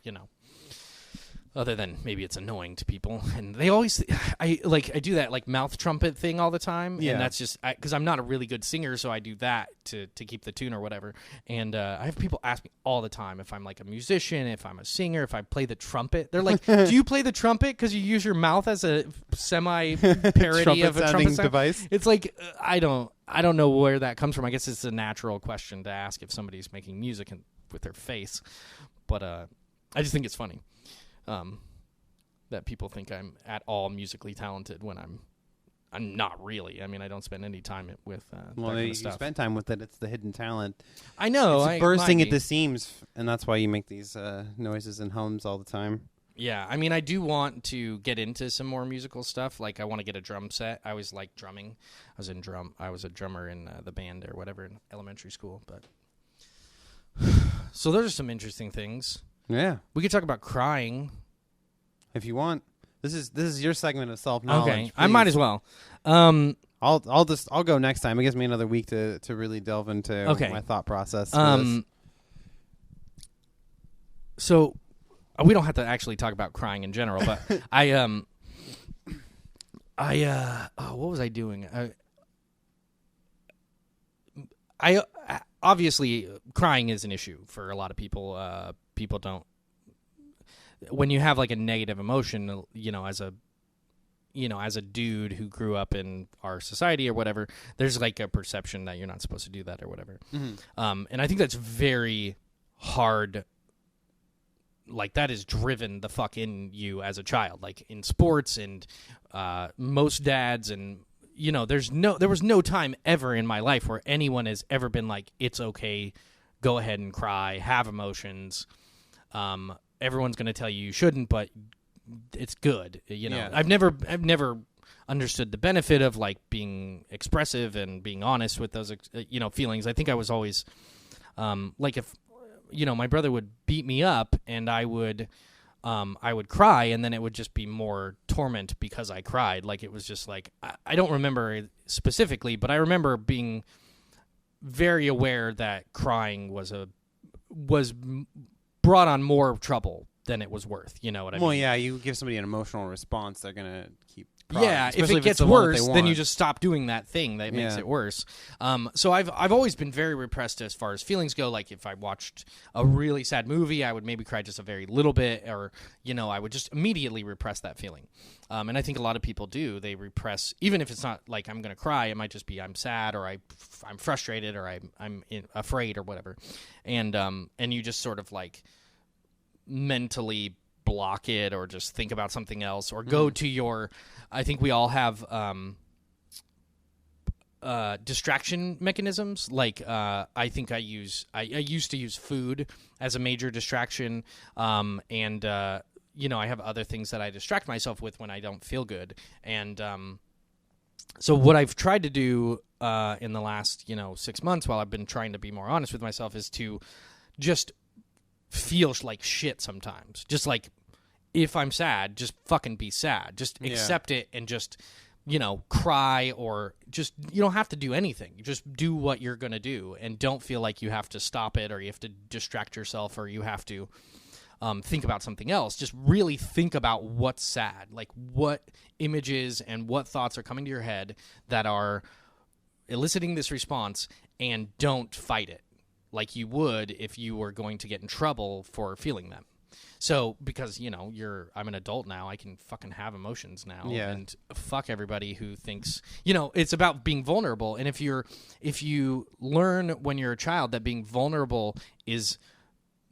other than maybe it's annoying to people, and they always, I do that like mouth trumpet thing all the time, and that's just because I'm not a really good singer, so I do that to keep the tune or whatever. And I have people ask me all the time if I'm like a musician, if I'm a singer, if I play the trumpet. They're like, do you play the trumpet because you use your mouth as a semi parody of a trumpet device? It's like I don't know where that comes from. I guess it's a natural question to ask if somebody's making music with their face, but I just think it's funny. That people think I'm at all musically talented when I'm not really. I mean, I don't spend any time with that kind of stuff. You spend time with it. It's the hidden talent. I know. It's bursting at the seams, and that's why you make these noises and hums all the time. Yeah, I mean, I do want to get into some more musical stuff. Like, I want to get a drum set. I always liked drumming. I was a drummer in the band or whatever in elementary school. But so those are some interesting things. Yeah. We could talk about crying. If you want. This is your segment of self-knowledge. Okay, I might as well. I'll go next time. It gives me another week to really delve into my thought process. So we don't have to actually talk about crying in general, but what was I doing? I obviously crying is an issue for a lot of people. People don't, when you have like a negative emotion, as a dude who grew up in our society or whatever, there's like a perception that you're not supposed to do that or whatever. Mm-hmm. And I think that's very hard. Like, that is driven the fuck in you as a child, like in sports and most dads. And, there was no time ever in my life where anyone has ever been like, it's okay, go ahead and cry, have emotions. Everyone's going to tell you shouldn't, but it's good. Yeah. I've never understood the benefit of like being expressive and being honest with those, feelings. I think I was always, like if, my brother would beat me up and I would cry, and then it would just be more torment because I cried. Like, it was just like, I don't remember specifically, but I remember being very aware that crying was brought on more trouble than it was worth. You know what I mean? Well, yeah, you give somebody an emotional response, they're going to keep crying. Yeah, if it gets worse, then you just stop doing that thing that makes it worse. So I've always been very repressed as far as feelings go. Like, if I watched a really sad movie, I would maybe cry just a very little bit, or, I would just immediately repress that feeling. And I think a lot of people do. They repress, even if it's not like I'm going to cry, it might just be I'm sad, or I'm frustrated, or I'm afraid, or whatever. And you just sort of like mentally block it, or just think about something else, or go to your, I think we all have distraction mechanisms. Like, I think I used to use food as a major distraction, and I have other things that I distract myself with when I don't feel good. And so what I've tried to do in the last 6 months, while I've been trying to be more honest with myself, is to just feel like shit sometimes. Just like, if I'm sad, just fucking be sad. Just accept it, and just, cry, or just, you don't have to do anything. Just do what you're going to do, and don't feel like you have to stop it, or you have to distract yourself, or you have to think about something else. Just really think about what's sad. Like, what images and what thoughts are coming to your head that are eliciting this response, and don't fight it like you would if you were going to get in trouble for feeling them. So, because, I'm an adult now, I can fucking have emotions now, and fuck everybody who thinks, it's about being vulnerable. And if you learn when you're a child that being vulnerable is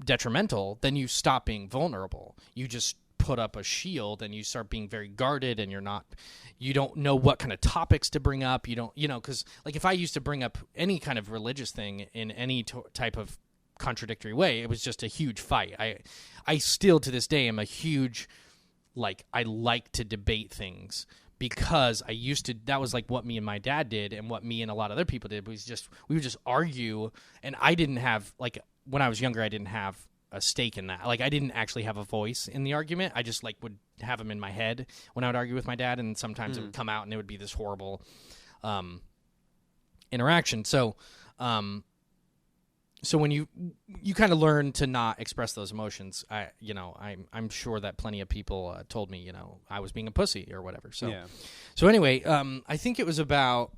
detrimental, then you stop being vulnerable. You just put up a shield, and you start being very guarded, and you don't know what kind of topics to bring up. You don't, because like, if I used to bring up any kind of religious thing in any type of contradictory way, it was just a huge fight. I still to this day am a huge, like, I like to debate things, because that was like what me and my dad did, and what me and a lot of other people did, we would just argue. And I didn't have, like, when I was younger, I didn't have a stake in that. Like, I didn't actually have a voice in the argument. I just like would have them in my head when I would argue with my dad, and sometimes it would come out, and it would be this horrible interaction. So when you kind of learn to not express those emotions, I'm sure that plenty of people told me, I was being a pussy or whatever. So anyway, I think it was about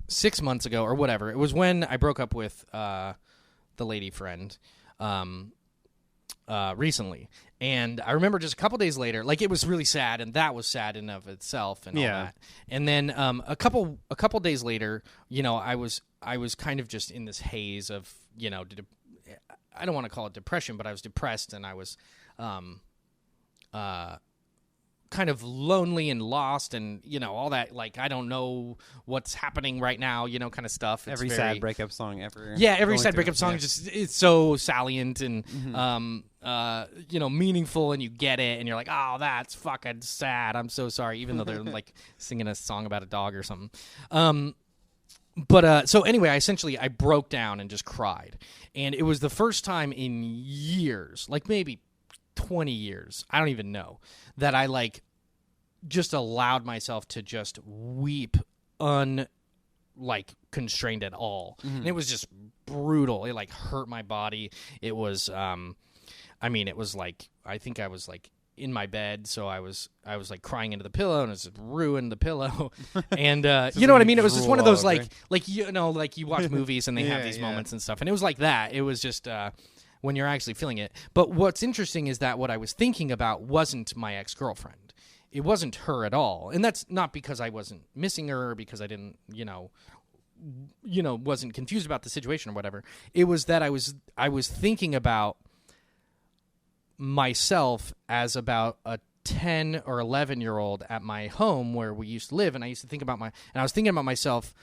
6 months ago or whatever. It was when I broke up with the lady friend recently. And I remember just a couple days later, like, it was really sad, and that was sad in of itself and all that. And then a couple days later, I was kind of just in this haze of, I don't want to call it depression, but I was depressed, and I was kind of lonely and lost, and all that, like, I don't know what's happening right now, kind of stuff. Every sad breakup song ever. Yeah, every sad breakup song just, it's so salient and meaningful, and you get it, and you're like, oh, that's fucking sad, I'm so sorry, even though they're like singing a song about a dog or something. But so anyway, I broke down and just cried, and it was the first time in years, like maybe 20 years, I don't even know, that I like just allowed myself to just weep constrained at all. And it was just brutal. It like hurt my body. It was it was like, I think I was like in my bed, so I was like crying into the pillow, and it just ruined the pillow. And you know what I mean? It was just one of those like you watch movies and they have these moments and stuff, and it was like that. It was just when you're actually feeling it. But what's interesting is that what I was thinking about wasn't my ex-girlfriend. It wasn't her at all. And that's not because I wasn't missing her or because I didn't, wasn't confused about the situation or whatever. It was that I was thinking about myself as about a 10 or 11-year-old at my home where we used to live, and I used to think about I was thinking about myself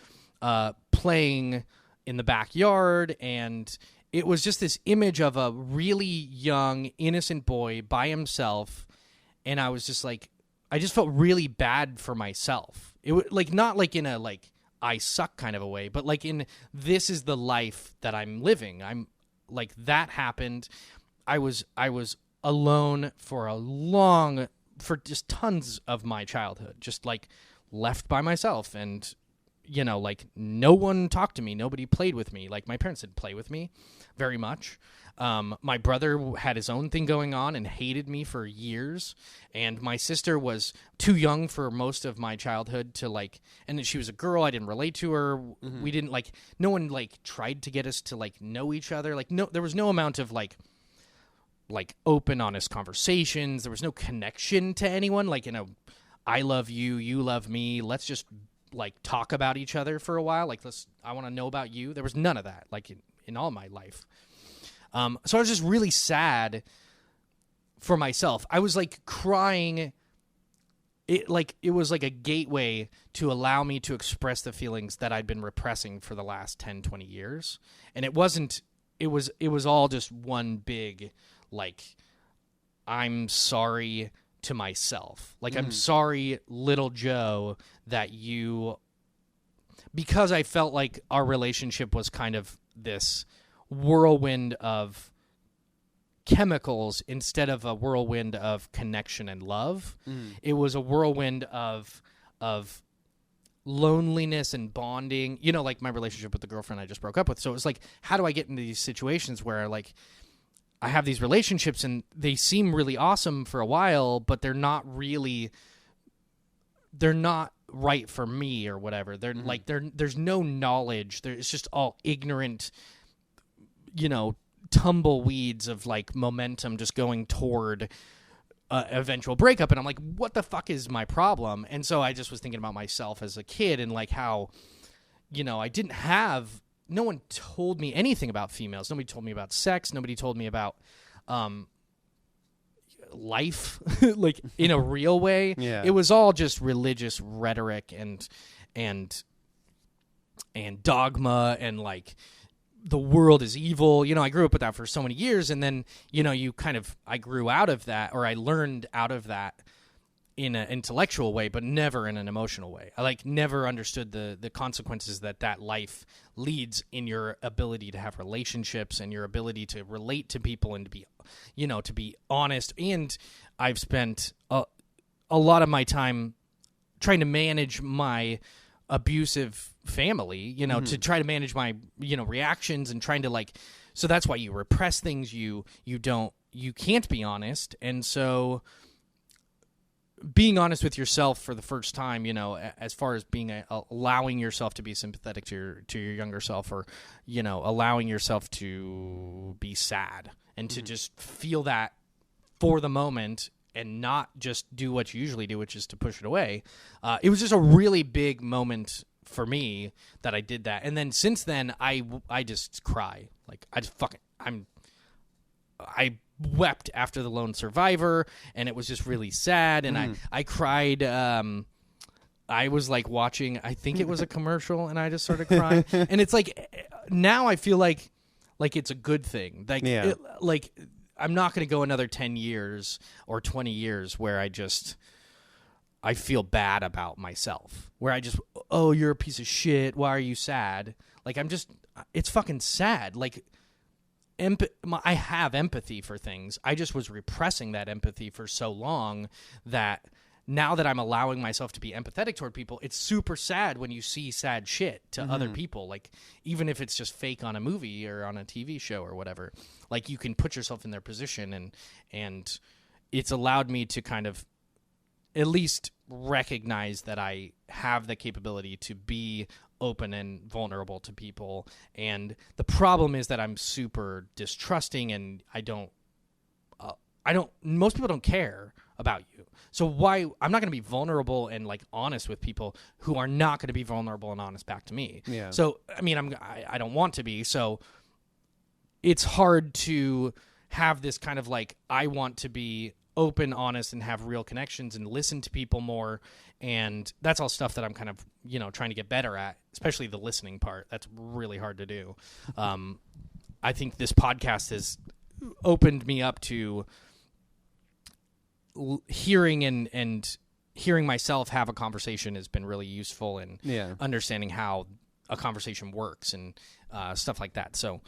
playing in the backyard, and it was just this image of a really young, innocent boy by himself, and I was just like, I just felt really bad for myself. It was like, not like in a like I suck kind of a way, but like in this is the life that I'm living. I'm like, that happened. I was alone for just tons of my childhood, just like left by myself, and like no one talked to me, nobody played with me. Like my parents didn't play with me very much. My brother had his own thing going on and hated me for years, and my sister was too young for most of my childhood to like, and she was a girl, I didn't relate to her. We didn't like, no one like tried to get us to like know each other. Like no, there was no amount of like open, honest conversations. There was no connection to anyone. Like, I love you, you love me. Let's just like talk about each other for a while. Like, I want to know about you. There was none of that, like in all my life. So I was just really sad for myself. I was like crying. It was like a gateway to allow me to express the feelings that I'd been repressing for the last 10, 20 years. And it was all just one big, like, I'm sorry to myself. Like, I'm sorry, little Joe, that because I felt like our relationship was kind of this whirlwind of chemicals instead of a whirlwind of connection and love. It was a whirlwind of loneliness and bonding, like my relationship with the girlfriend I just broke up with. So it was like, how do I get into these situations where like I have these relationships and they seem really awesome for a while, but they're not right for me or whatever. They're like, there's no knowledge. It's just all ignorant, tumbleweeds of like momentum just going toward eventual breakup. And I'm like, what the fuck is my problem? And so I just was thinking about myself as a kid and like how, I didn't have, no one told me anything about females. Nobody told me about sex. Nobody told me about life, like in a real way. Yeah. It was all just religious rhetoric and dogma and like the world is evil. I grew up with that for so many years, and then I grew out of that, or I learned out of that in an intellectual way, but never in an emotional way. I like never understood the consequences that life leads in your ability to have relationships and your ability to relate to people and to be honest. And I've spent a lot of my time trying to manage my abusive family, to try to manage my, reactions and trying to like, so that's why you repress things. You can't be honest. And so being honest with yourself for the first time, as far as being allowing yourself to be sympathetic to your younger self, or, allowing yourself to be sad and to just feel that for the moment and not just do what you usually do, which is to push it away. It was just a really big moment for me that I did that. And then since then, I just cry. Like, I wept after The Lone Survivor, and it was just really sad. And I cried. I was like watching, I think it was a commercial, and I just started crying. And it's like, now I feel like it's a good thing. Like, I'm not going to go another 10 years or 20 years where I feel bad about myself, where I just, oh, you're a piece of shit, why are you sad? Like, it's fucking sad. Like, I have empathy for things. I just was repressing that empathy for so long that now that I'm allowing myself to be empathetic toward people, it's super sad when you see sad shit to other people. Like, even if it's just fake on a movie or on a TV show or whatever, like, you can put yourself in their position, and it's allowed me to kind of at least recognize that I have the capability to be open and vulnerable to people. And the problem is that I'm super distrusting, and most people don't care about you. So why I'm not going to be vulnerable and like honest with people who are not going to be vulnerable and honest back to me. Yeah. So I mean, I don't want to be. So it's hard to have this kind of like, I want to be open, honest, and have real connections and listen to people more. And that's all stuff that I'm kind of, trying to get better at, especially the listening part. That's really hard to do. I think this podcast has opened me up to hearing and hearing myself have a conversation has been really useful in understanding how a conversation works and stuff like that. So,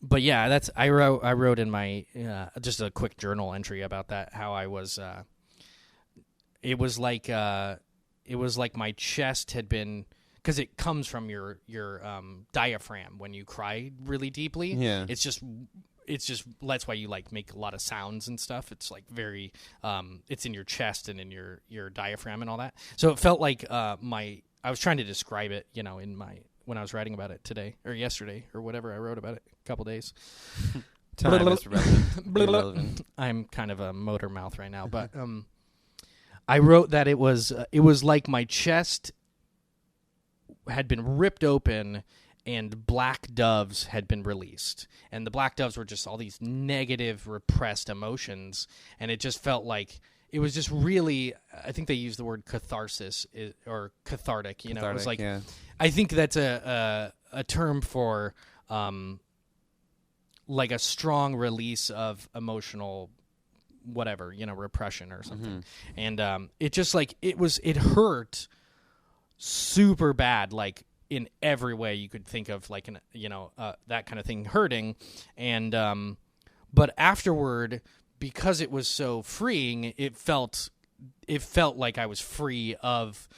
but yeah, I wrote in my just a quick journal entry about that, how I was. It was like my chest had been, because it comes from your diaphragm when you cry really deeply. Yeah, it's just that's why you like make a lot of sounds and stuff. It's like very it's in your chest and in your diaphragm and all that. So it felt like I was trying to describe it, when I was writing about it today or yesterday or whatever I wrote about it a couple days. Time is relevant. I'm kind of a motor mouth right now, but I wrote that it was like my chest had been ripped open and black doves had been released. And the black doves were just all these negative, repressed emotions. And it just felt like it was just really, I think they used the word catharsis or cathartic. It was like, I think that's a term for like a strong release of emotional whatever, repression or something. And it just like, it hurt super bad, like, in every way you could think of, like, that kind of thing hurting. And but afterward, because it was so freeing, it felt like I was free of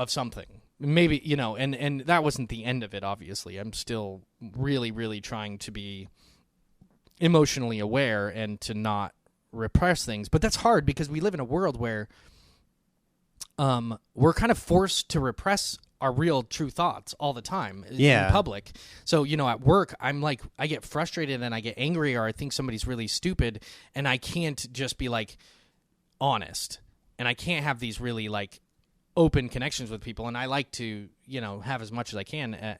something. Maybe, and that wasn't the end of it, obviously. I'm still really, really trying to be emotionally aware and to not repress things. But that's hard because we live in a world where we're kind of forced to repress our real true thoughts all the time in public. So, at work, I'm like, I get frustrated and I get angry, or I think somebody's really stupid, and I can't just be like honest, and I can't have these really like open connections with people. And I like to, have as much as I can,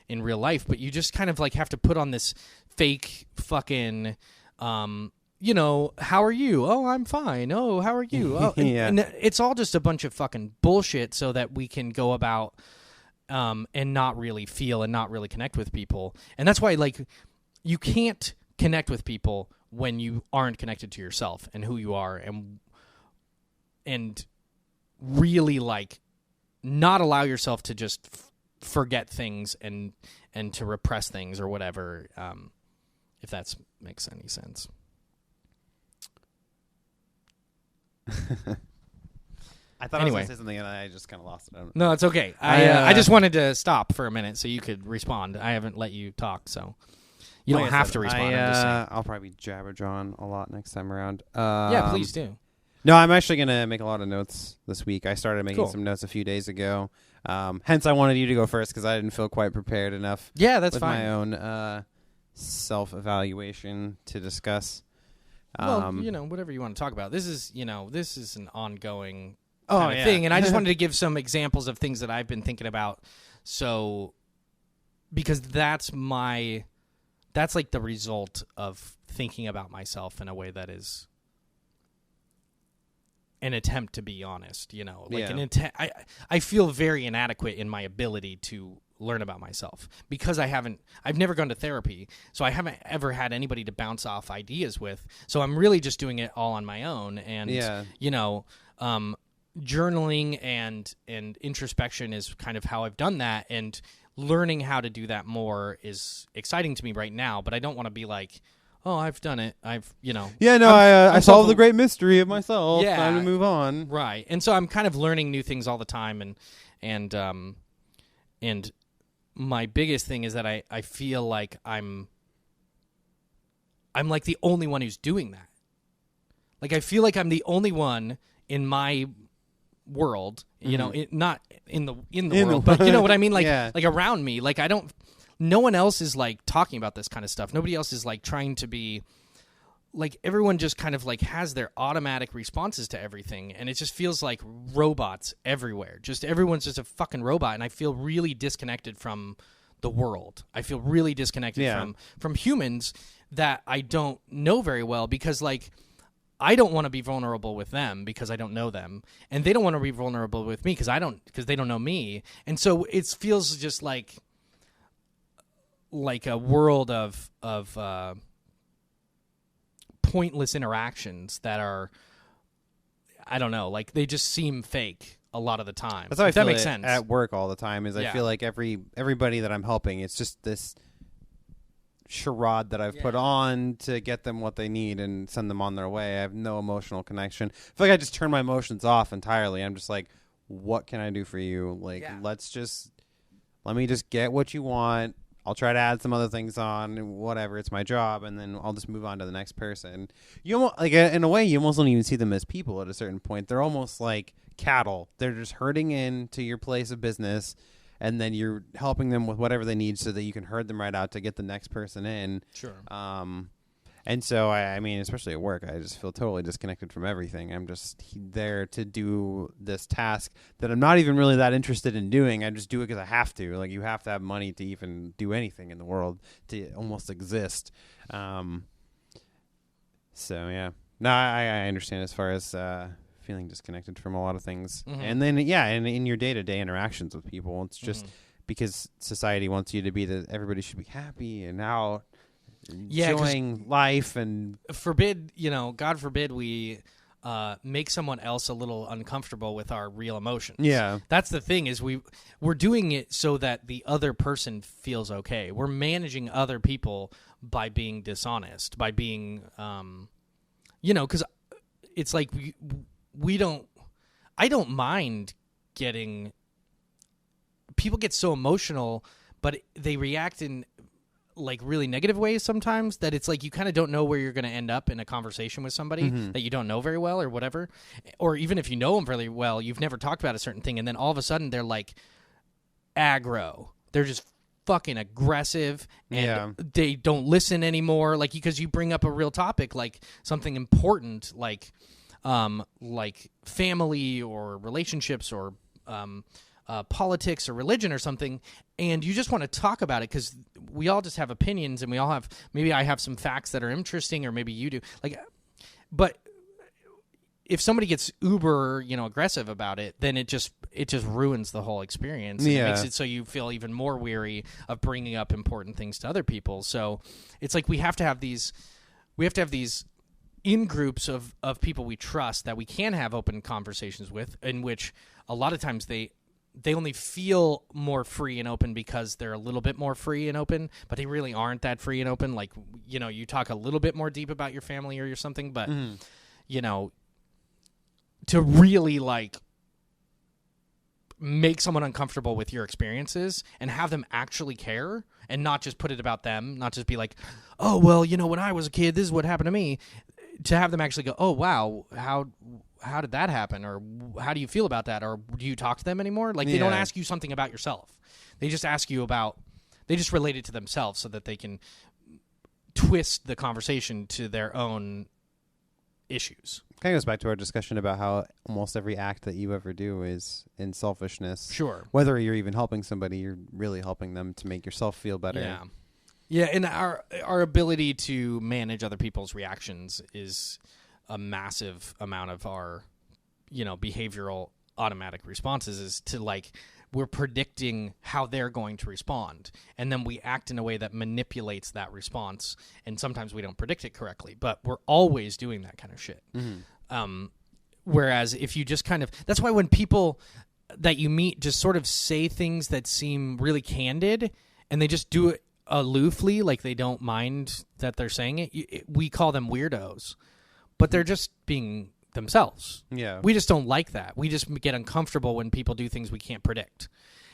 in real life, but you just kind of like have to put on this fake fucking, how are you? Oh, I'm fine. Oh, how are you? Oh, and it's all just a bunch of fucking bullshit so that we can go about and not really feel and not really connect with people. And that's why, like, you can't connect with people when you aren't connected to yourself and who you are, and really, like, not allow yourself to just forget things and to repress things or whatever, if that makes any sense. I thought I was going to say something and I just kind of lost it. No, it's okay. I just wanted to stop for a minute so you could respond. I haven't let you talk, so you don't have to respond. I'm just saying. I'll probably be jabber-jawing a lot next time around. Yeah, please do. No, I'm actually going to make a lot of notes this week. I started making some notes a few days ago. Hence, I wanted you to go first because I didn't feel quite prepared enough. Yeah, that's with fine. My own self-evaluation to discuss. Well, whatever you want to talk about. This is an ongoing kind of thing, and I just wanted to give some examples of things that I've been thinking about. So, because that's like the result of thinking about myself in a way that is an attempt to be honest. I feel very inadequate in my ability to learn about myself because I've never gone to therapy, so I haven't ever had anybody to bounce off ideas with. So I'm really just doing it all on my own, and journaling and introspection is kind of how I've done that, and learning how to do that more is exciting to me right now. But I don't want to be like, oh, I've done it. I've, Yeah, no, I solved the great mystery of myself. Yeah. Time to move on. Right. And so I'm kind of learning new things all the time. And my biggest thing is that I feel like I'm like the only one who's doing that. Like, I feel like I'm the only one in my world, not in the world, but you know what I mean? Like, like around me, like no one else is like talking about this kind of stuff. Nobody else is like trying to be like, everyone just kind of like has their automatic responses to everything. And it just feels like robots everywhere. Just everyone's just a fucking robot. And I feel really disconnected from the world. I feel really disconnected from humans that I don't know very well, because like, I don't want to be vulnerable with them because I don't know them, and they don't want to be vulnerable with me because they don't know me. And so it feels just like a world of pointless interactions that are, I don't know, like they just seem fake a lot of the time. That's how I feel that makes sense. At work all the time. I feel like everybody that I'm helping, it's just this charade that I've put on to get them what they need and send them on their way. I have no emotional connection. I feel like I just turn my emotions off entirely. I'm just like, what can I do for you? Like, let me just get what you want. I'll try to add some other things on, whatever. It's my job, and then I'll just move on to the next person. You almost, like, in a way, you almost don't even see them as people at a certain point. They're almost like cattle. They're just herding into your place of business, and then you're helping them with whatever they need so that you can herd them right out to get the next person in. Sure. And so, I mean, especially at work, I just feel totally disconnected from everything. I'm just there to do this task that I'm not even really that interested in doing. I just do it because I have to. Like, you have to have money to even do anything in the world, to almost exist. So, yeah. No, I understand as far as feeling disconnected from a lot of things. Mm-hmm. And then, and in your day-to-day interactions with people, it's just because society wants you to be that everybody should be happy and out. Enjoying life, and God forbid we make someone else a little uncomfortable with our real emotions. Yeah. That's the thing, is we're doing it so that the other person feels okay. We're managing other people by being dishonest, by being, because it's like I don't mind people get so emotional, but they react in like really negative ways sometimes, that it's like you kind of don't know where you're going to end up in a conversation with somebody that you don't know very well or whatever. Or even if you know them really well, you've never talked about a certain thing, and then all of a sudden they're like aggro. They're just fucking aggressive, and they don't listen anymore, like, because you bring up a real topic, like something important, like family or relationships or politics or religion or something, and you just want to talk about it because we all just have opinions, and we all have, maybe I have some facts that are interesting, or maybe you do, like, but if somebody gets uber, aggressive about it, then it just ruins the whole experience. And it makes it so you feel even more weary of bringing up important things to other people. So it's like we have to have these in groups of people we trust that we can have open conversations with, in which a lot of times they only feel more free and open because they're a little bit more free and open, but they really aren't that free and open. Like, you talk a little bit more deep about your family or something, but, to really, like, make someone uncomfortable with your experiences and have them actually care and not just put it about them, not just be like, oh, well, when I was a kid, this is what happened to me. To have them actually go, oh, wow, how did that happen? Or how do you feel about that? Or do you talk to them anymore? Like, they don't ask you something about yourself. They just ask you they just relate it to themselves so that they can twist the conversation to their own issues. Kind of goes back to our discussion about how almost every act that you ever do is in selfishness. Sure. Whether you're even helping somebody, you're really helping them to make yourself feel better. Yeah. Yeah, and our ability to manage other people's reactions is a massive amount of our, behavioral automatic responses, is to, like, we're predicting how they're going to respond, and then we act in a way that manipulates that response, and sometimes we don't predict it correctly, but we're always doing that kind of shit. Mm-hmm. Whereas if you just kind of, that's why when people that you meet just sort of say things that seem really candid, and they just do it aloofly, like they don't mind that they're saying it, we call them weirdos, but they're just being themselves. Yeah. We just don't like that. We just get uncomfortable when people do things we can't predict.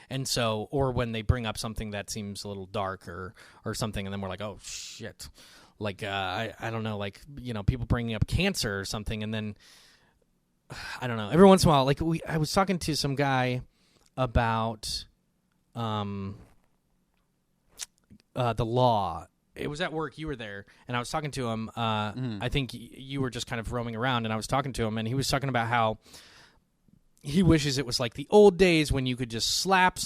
And so, or when they bring up something that seems a little dark or something, and then we're like, oh, shit. Like, I don't know, like, people bringing up cancer or something, and then, I don't know, every once in a while, like, I was talking to some guy about the law. It was at work. You were there, and I was talking to him. I think you were just kind of roaming around, and I was talking to him, and he was talking about how he wishes it was like the old days when you could just slap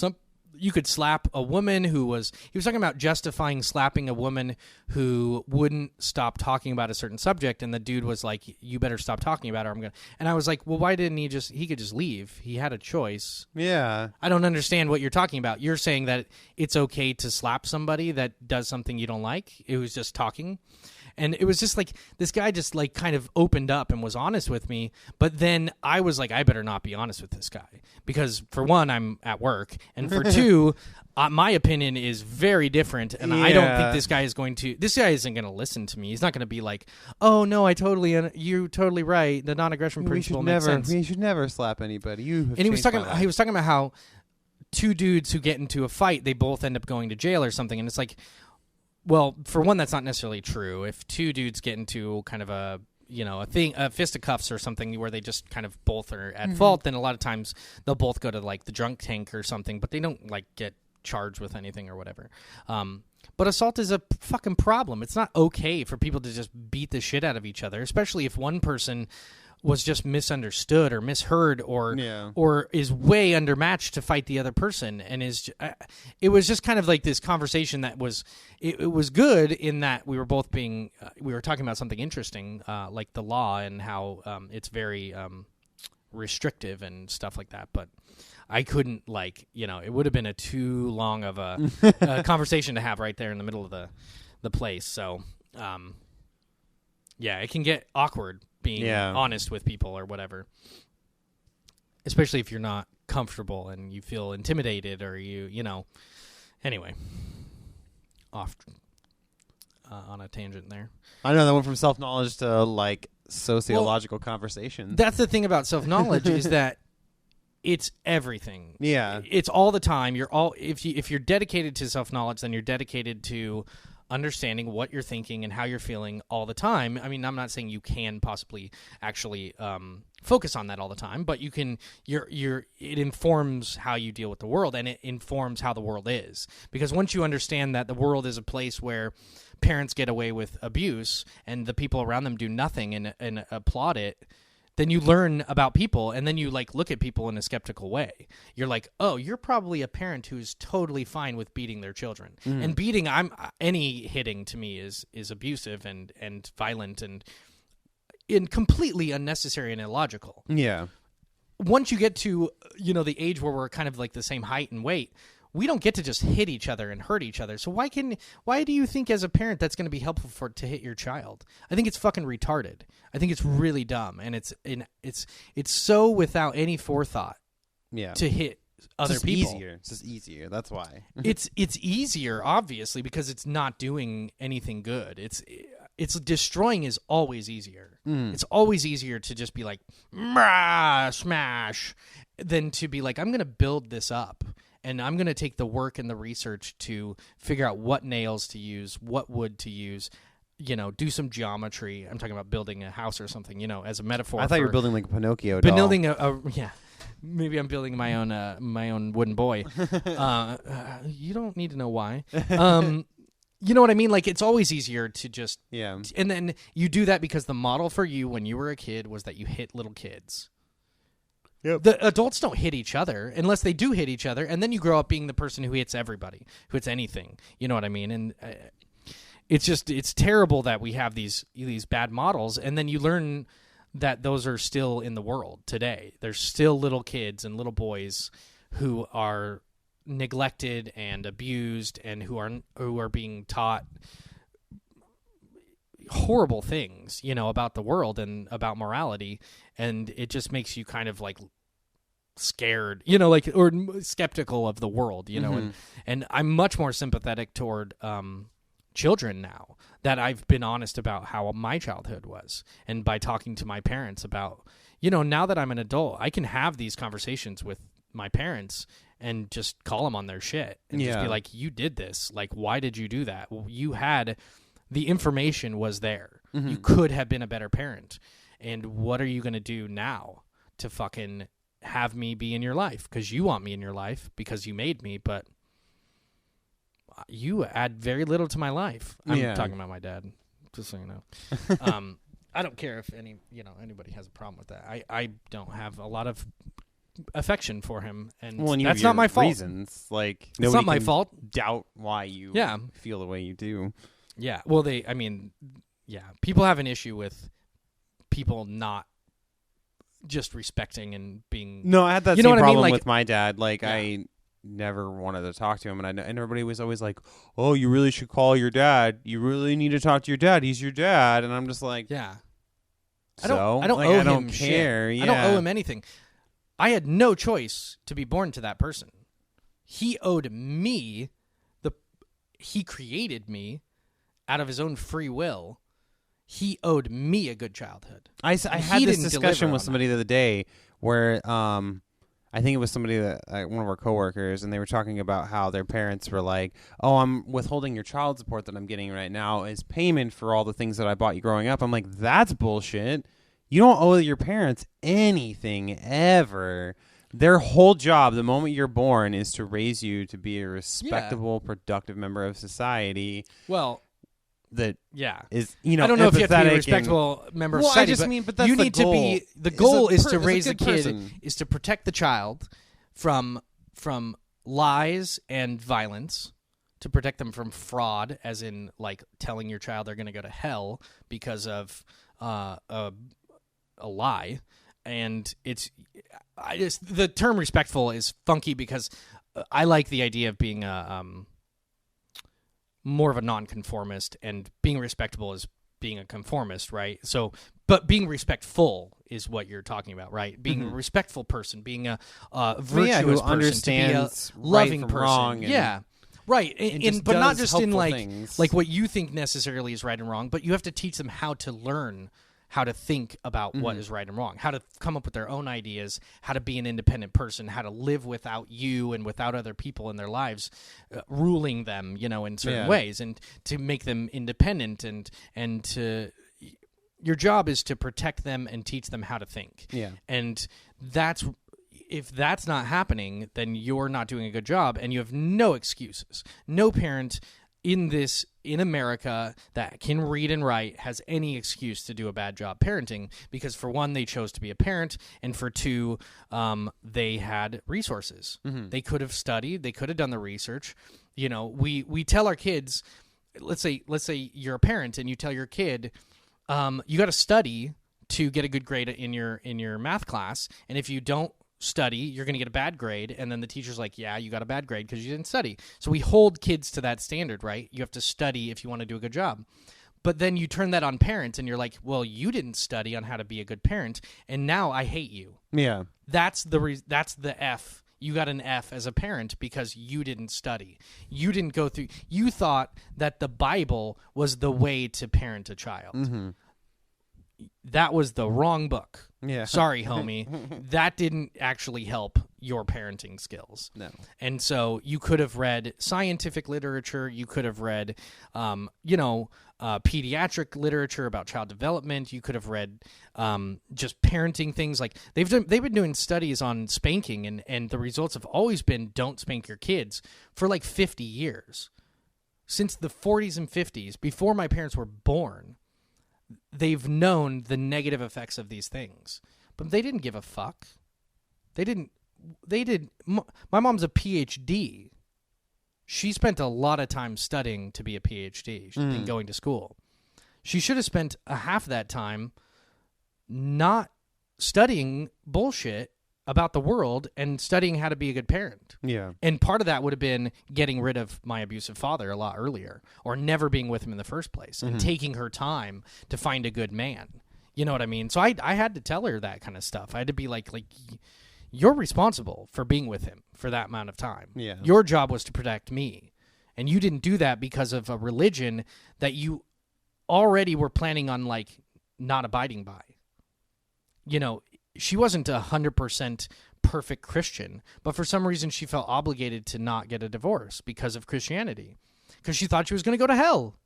a woman he was talking about justifying slapping a woman who wouldn't stop talking about a certain subject, and the dude was like, you better stop talking about her. And I was like, well, why didn't he could just leave? He had a choice. Yeah. I don't understand what you're talking about. You're saying that it's okay to slap somebody that does something you don't like. It was just talking. And it was just like this guy just like kind of opened up and was honest with me. But then I was like, I better not be honest with this guy because for one, I'm at work. And for two, my opinion is very different. And I don't think this guy isn't going to listen to me. He's not going to be like, oh, no, you're totally right. The non-aggression principle makes sense. We should never slap anybody. He was talking about how two dudes who get into a fight, they both end up going to jail or something. And it's like, well, for one, that's not necessarily true. If two dudes get into kind of a fisticuffs or something where they just kind of both are at fault, then a lot of times they'll both go to like the drunk tank or something, but they don't like get charged with anything or whatever. But assault is a fucking problem. It's not okay for people to just beat the shit out of each other, especially if one person was just misunderstood or misheard or is way undermatched to fight the other person, and it was just kind of like this conversation that was it was good in that we were both we were talking about something interesting like the law and how it's very restrictive and stuff like that, but I couldn't it would have been a too long of a conversation to have right there in the middle of the place. So it can get awkward being honest with people or whatever, especially if you're not comfortable and you feel intimidated or anyway, off on a tangent there. I know that went from self-knowledge to like sociological conversation. That's the thing about self-knowledge is that it's everything. Yeah. It's all the time. If you're dedicated to self-knowledge, then you're dedicated to understanding what you're thinking and how you're feeling all the time. I mean, I'm not saying you can possibly actually focus on that all the time, but you can. It informs how you deal with the world, and it informs how the world is. Because once you understand that the world is a place where parents get away with abuse and the people around them do nothing and applaud it, then you learn about people, and then you like look at people in a skeptical way. You're like, oh, you're probably a parent who's totally fine with beating their children. And beating, any hitting to me is abusive and violent and completely unnecessary and illogical. Yeah. Once you get to the age where we're kind of like the same height and weight, we don't get to just hit each other and hurt each other. So why do you think as a parent that's going to be helpful to hit your child? I think it's fucking retarded. I think it's really dumb, and it's so without any forethought. Yeah. To hit other people. It's just easier. That's why. it's easier, obviously, because it's not doing anything good. It's destroying is always easier. It's always easier to just be like smash than to be like, I'm going to build this up. And I'm going to take the work and the research to figure out what nails to use, what wood to use, do some geometry. I'm talking about building a house or something, as a metaphor. I thought you were building like a Pinocchio doll. Building maybe I'm building my own wooden boy. You don't need to know why. You know what I mean? Like, it's always easier to just... Yeah. And then you do that because the model for you when you were a kid was that you hit little kids. Yep. The adults don't hit each other unless they do hit each other, and then you grow up being the person who hits everybody, who hits anything. You know what I mean? And it's terrible that we have these bad models, and then you learn that those are still in the world today. There's still little kids and little boys who are neglected and abused and who are being taught horrible things, about the world and about morality, and it just makes you kind of like scared, like, or skeptical of the world, and I'm much more sympathetic toward children now that I've been honest about how my childhood was, and by talking to my parents about, now that I'm an adult, I can have these conversations with my parents and just call them on their shit and just be like, you did this, like, why did you do that? Well, you had the information was there. You could have been a better parent, and what are you going to do now to fucking have me be in your life? Because you want me in your life because you made me, but you add very little to my life. I'm talking about my dad, just so you know. I don't care if anybody has a problem with that. I don't have a lot of affection for him, and that's not my fault. Reasons, like, it's not my fault. Doubt why you feel the way you do. Yeah. Well, people have an issue with people not just respecting and being. No, I had that same problem with my dad. Like, I never wanted to talk to him, and everybody was always like, "Oh, you really should call your dad. You really need to talk to your dad. He's your dad." And I'm just like, "Yeah, I don't owe him. I don't care. Yeah. I don't owe him anything. I had no choice to be born to that person. He owed me he created me out of his own free will. He owed me a good childhood." I had this discussion with somebody the other day where I think it was somebody that one of our coworkers, and they were talking about how their parents were like, "Oh, I'm withholding your child support that I'm getting right now as payment for all the things that I bought you growing up." I'm like, that's bullshit. You don't owe your parents anything ever. Their whole job, the moment you're born, is to raise you to be a respectable, productive member of society. Well, that is, I don't know if you have to be a respectable member of society, but you need to be. The goal is to raise the kid, is to protect the child from lies and violence, to protect them from fraud, as in like telling your child they're going to go to hell because of a lie. And the term respectful is funky because I like the idea of being more of a nonconformist, and being respectable is being a conformist, right? So, but being respectful is what you're talking about, right? Being a respectful person, being a virtuous person, understands to be a loving right from person. wrong Right. But not just in things. like what you think necessarily is right and wrong, but you have to teach them how to learn how to think about what is right and wrong, how to come up with their own ideas, how to be an independent person, how to live without you and without other people in their lives ruling them, in certain ways, and to make them independent, and to your job is to protect them and teach them how to think. Yeah. And if that's not happening, then you're not doing a good job, and you have no excuses. No parent in America that can read and write has any excuse to do a bad job parenting, because for one, they chose to be a parent, and for two, they had resources. They could have studied, they could have done the research. We tell our kids, let's say you're a parent and you tell your kid, you got to study to get a good grade in your math class, and if you don't study, you're going to get a bad grade. And then the teacher's like, yeah, you got a bad grade because you didn't study. So we hold kids to that standard, right? You have to study if you want to do a good job. But then you turn that on parents, and you're like, well, you didn't study on how to be a good parent, and now I hate you. Yeah. That's the F. You got an F as a parent because you didn't study. You didn't go through. You thought that the Bible was the way to parent a child. That was the wrong book. Yeah. Sorry, homie. That didn't actually help your parenting skills. No. And so you could have read scientific literature. You could have read, pediatric literature about child development. You could have read just parenting things. Like they've been doing studies on spanking, and the results have always been don't spank your kids for like 50 years. Since the 40s and 50s, before my parents were born, they've known the negative effects of these things, but they didn't give a fuck. They did. My mom's a PhD. She spent a lot of time studying to be a PhD and going to school. She should have spent a half that time not studying bullshit about the world and studying how to be a good parent. Yeah. And part of that would have been getting rid of my abusive father a lot earlier, or never being with him in the first place, and taking her time to find a good man. You know what I mean? So I had to tell her that kind of stuff. I had to be like, you're responsible for being with him for that amount of time. Yeah. Your job was to protect me. And you didn't do that because of a religion that you already were planning on, like, not abiding by. You know, she wasn't 100% perfect Christian, but for some reason she felt obligated to not get a divorce because of Christianity, because she thought she was going to go to hell.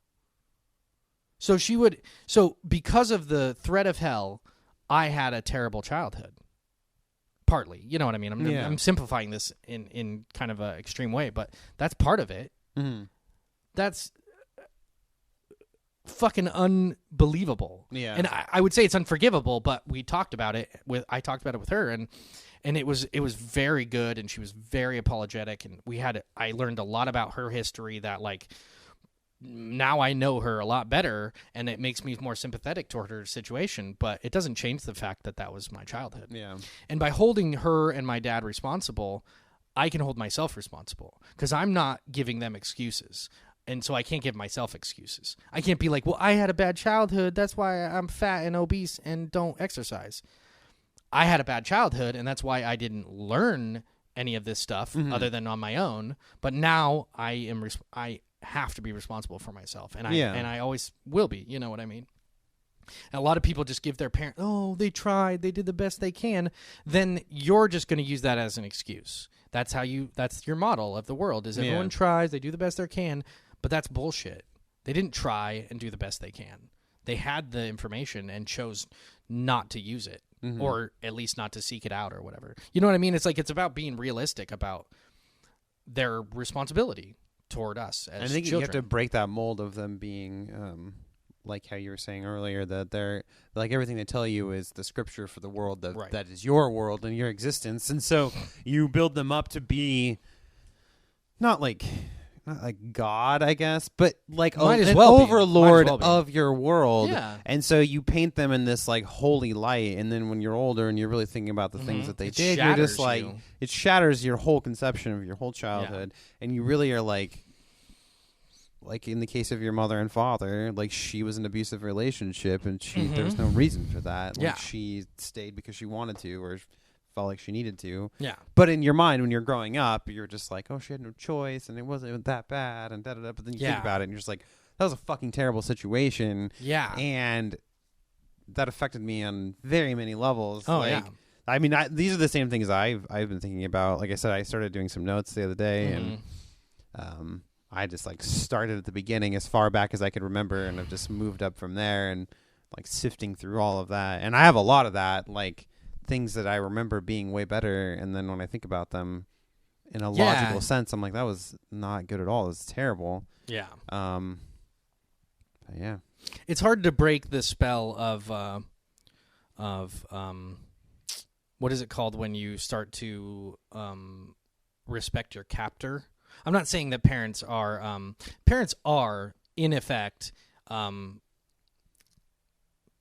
So because of the threat of hell, I had a terrible childhood. Partly, you know what I mean? I'm simplifying this in kind of an extreme way, but that's part of it. Mm-hmm. That's fucking unbelievable. Yeah. And I would say it's unforgivable, but I talked about it with her, and it was very good, and she was very apologetic, and I learned a lot about her history that, like, now I know her a lot better, and it makes me more sympathetic toward her situation, but it doesn't change the fact that that was my childhood. Yeah. And by holding her and my dad responsible, I can hold myself responsible, because I'm not giving them excuses. And so I can't give myself excuses. I can't be like, well, I had a bad childhood, that's why I'm fat and obese and don't exercise. I had a bad childhood, and that's why I didn't learn any of this stuff other than on my own. But now I have to be responsible for myself, and I always will be. You know what I mean? And a lot of people just give their parents, oh, they tried, they did the best they can. Then you're just going to use that as an excuse. That's your model of the world, is everyone tries, they do the best they can, but that's bullshit. They didn't try and do the best they can. They had the information and chose not to use it, or at least not to seek it out or whatever. You know what I mean? It's like, it's about being realistic about their responsibility toward us as I think children. you have to break that mold of them being, like how you were saying earlier, that they're like, everything they tell you is the scripture for the world that is your world and your existence, and so you build them up to be not like God, I guess, but like an overlord of your world. Yeah. And so you paint them in this like holy light, and then when you're older and you're really thinking about the things that they did, you're just like, it shatters your whole conception of your whole childhood, and you really are like in the case of your mother and father, like, she was an abusive relationship, and there was no reason for that. Like, she stayed because she wanted to, or felt like she needed to. Yeah. But in your mind, when you're growing up, you're just like, oh, she had no choice, and it wasn't that bad, and da-da-da. But then you think about it, and you're just like, that was a fucking terrible situation. Yeah. And that affected me on very many levels. Oh, like, yeah. I mean, these are the same things I've been thinking about. Like I said, I started doing some notes the other day, and I just like started at the beginning as far back as I could remember, and I've just moved up from there, and like sifting through all of that. And I have a lot of that, like things that I remember being way better, and then when I think about them in a logical sense, I'm like, that was not good at all. It was terrible. Yeah. But yeah. It's hard to break the spell of what is it called when you start to respect your captor? I'm not saying that parents are in effect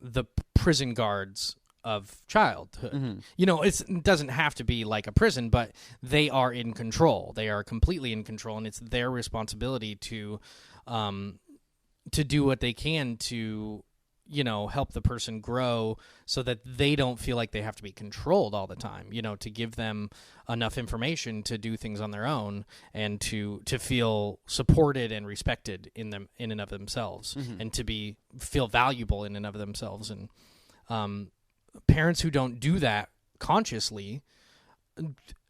the prison guards of childhood. You know, it doesn't have to be like a prison, but they are in control. They are completely in control, and it's their responsibility to do what they can to, you know, help the person grow so that they don't feel like they have to be controlled all the time, you know, to give them enough information to do things on their own, and to feel supported and respected in and of themselves, and to feel valuable in and of themselves. And parents who don't do that consciously,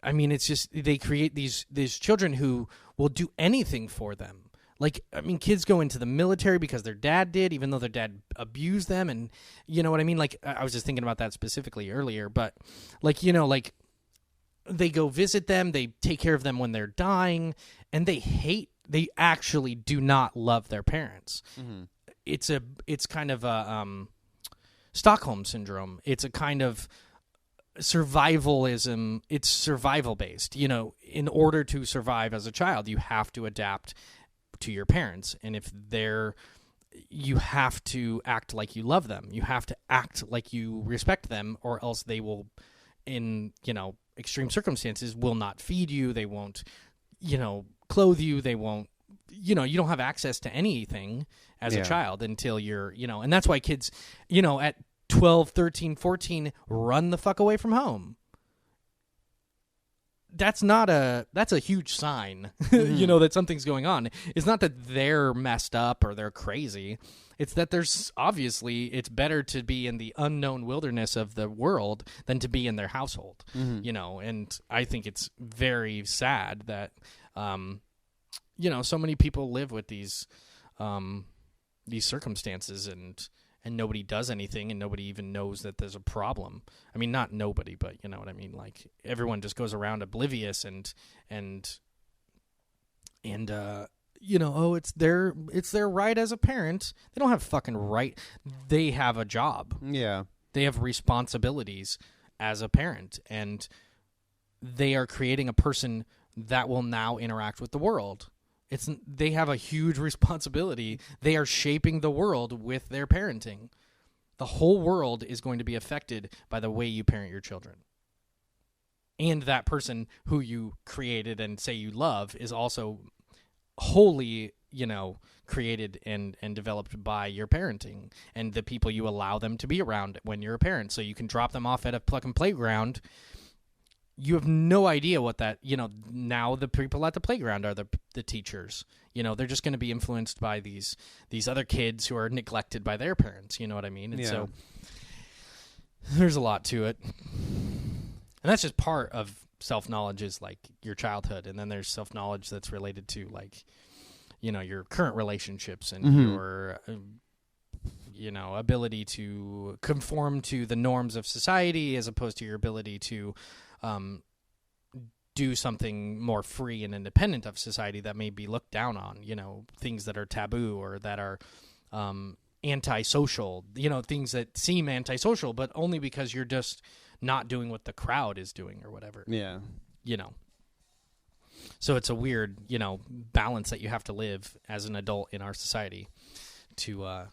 I mean, it's just, they create these children who will do anything for them. Like, I mean, kids go into the military because their dad did, even though their dad abused them, and you know what I mean? Like, I was just thinking about that specifically earlier, but like, you know, like, they go visit them, they take care of them when they're dying, and they actually do not love their parents. It's kind of a Stockholm syndrome. It's a kind of survivalism. It's survival based. You know, in order to survive as a child, you have to adapt to your parents, and you have to act like you love them. You have to act like you respect them, or else they will, in, you know, extreme circumstances, will not feed you. They won't, you know, clothe you. They won't, you know, you don't have access to anything as a child until you're, you know, and that's why kids, you know, at 12, 13, 14, run the fuck away from home. that's a huge sign, that something's going on. It's not that they're messed up or they're crazy. It's that it's better to be in the unknown wilderness of the world than to be in their household, and I think it's very sad that, so many people live with these circumstances and nobody does anything and nobody even knows that there's a problem. I mean, not nobody, but you know what I mean? Like everyone just goes around oblivious and it's their right as a parent. They don't have fucking right. They have a job. Yeah. They have responsibilities as a parent, and they are creating a person that will now interact with the world. They have a huge responsibility. They are shaping the world with their parenting. The whole world is going to be affected by the way you parent your children. And that person who you created and say you love is also wholly, created and developed by your parenting and the people you allow them to be around when you're a parent. So you can drop them off at a fucking playground. You have no idea what that, now the people at the playground are the teachers. They're just going to be influenced by these other kids who are neglected by their parents. You know what I mean? And so there's a lot to it. And that's just part of self-knowledge is like your childhood. And then there's self-knowledge that's related to like, your current relationships and your, ability to conform to the norms of society as opposed to your ability to do something more free and independent of society that may be looked down on, things that are taboo or that are antisocial, things that seem antisocial, but only because you're just not doing what the crowd is doing or whatever. Yeah. So it's a weird, balance that you have to live as an adult in our society to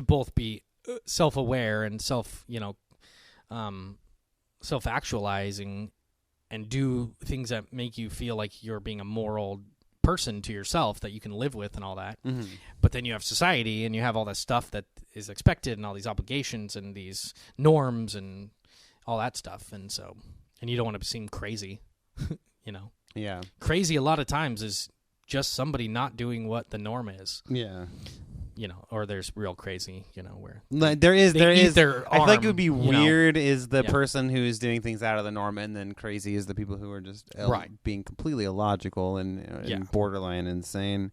both be self-aware and self-actualizing and do things that make you feel like you're being a moral person to yourself that you can live with and all that. But then you have society and you have all that stuff that is expected and all these obligations and these norms and all that stuff. And you don't want to seem crazy, Yeah. Crazy a lot of times is just somebody not doing what the norm is. Yeah. Or there's real crazy, where there is. I feel like it would be arm, weird is the person who is doing things out of the norm, and then crazy is the people who are just being completely illogical and borderline insane.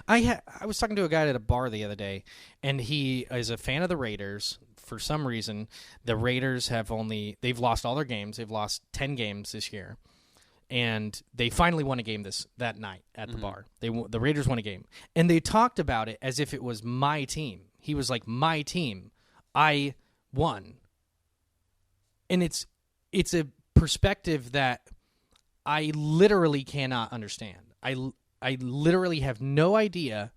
I was talking to a guy at a bar the other day, and he is a fan of the Raiders. For some reason, the Raiders they've lost all their games. They've lost 10 games this year. And they finally won a game that night at the bar. The Raiders won a game. And they talked about it as if it was my team. He was like, my team. I won. And it's a perspective that I literally cannot understand. I literally have no idea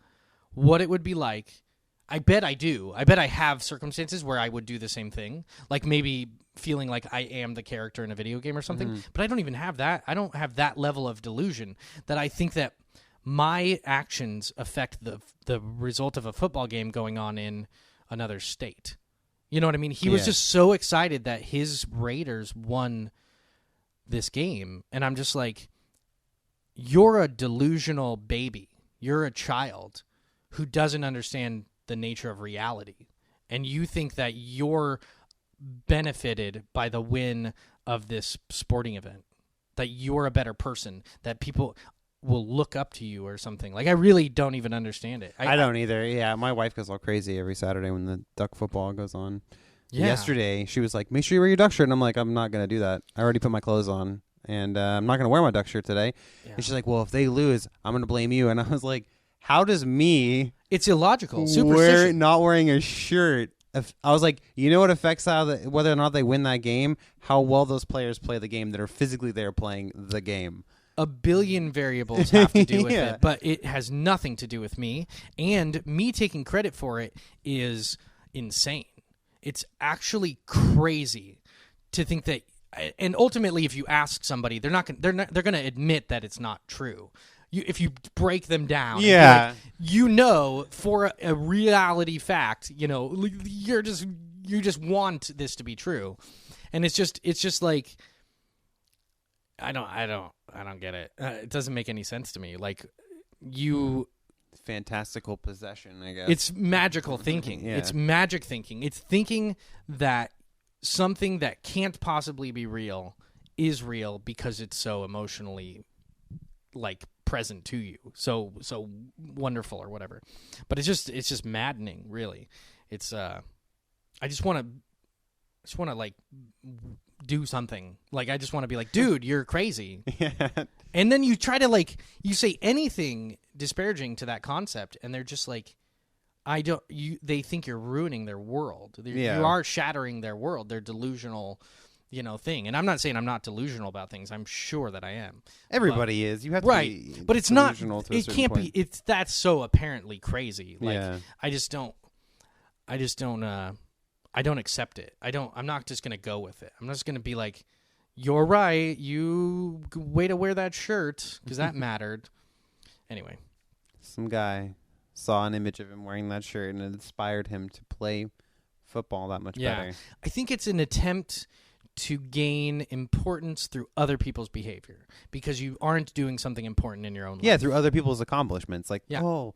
what it would be like. I bet I do. I bet I have circumstances where I would do the same thing. Like maybe feeling like I am the character in a video game or something. But I don't even have that. I don't have that level of delusion that I think that my actions affect the result of a football game going on in another state. You know what I mean? He was just so excited that his Raiders won this game. And I'm just like, you're a delusional baby. You're a child who doesn't understand the nature of reality. And you think that you're benefited by the win of this sporting event, that you're a better person, that people will look up to you or something. Like, I really don't even understand it. I don't either. Yeah, my wife goes all crazy every Saturday when the duck football goes on. Yeah. Yesterday, she was like, make sure you wear your duck shirt. And I'm like, I'm not going to do that. I already put my clothes on, and I'm not going to wear my duck shirt today. Yeah. And she's like, well, if they lose, I'm going to blame you. And I was like, how does me... It's illogical. Superstition. Not wearing a shirt... I was like, you know what affects whether or not they win that game? How well those players play the game that are physically there playing the game. A billion variables have to do with it, but it has nothing to do with me. And me taking credit for it is insane. It's actually crazy to think that. And ultimately, if you ask somebody, they're going to admit that it's not true. If you break them down, for a reality fact, you just want this to be true, and it's just like I don't get it. It doesn't make any sense to me. Like fantastical possession, I guess. It's magical thinking. Yeah. It's magic thinking. It's thinking that something that can't possibly be real is real because it's so emotionally like present to you. So wonderful or whatever. But it's just maddening, really. It's I just want to like do something. Like, I just want to be like, dude, you're crazy. Yeah. And then you try to, like, you say anything disparaging to that concept, and they're just like, they think you're ruining their world. You are shattering their world, their delusional, thing. And I'm not saying I'm not delusional about things. I'm sure that I am. Everybody is. You have to be but it's not, it can't point. be, that's so apparently crazy. Like, yeah. I don't accept it. I'm not just going to go with it. I'm not just going to be like, you're right. You way to wear that shirt because that mattered. Anyway. Some guy saw an image of him wearing that shirt and it inspired him to play football that much better. I think it's an attempt to gain importance through other people's behavior because you aren't doing something important in your own life. Yeah, through other people's accomplishments. Like, oh,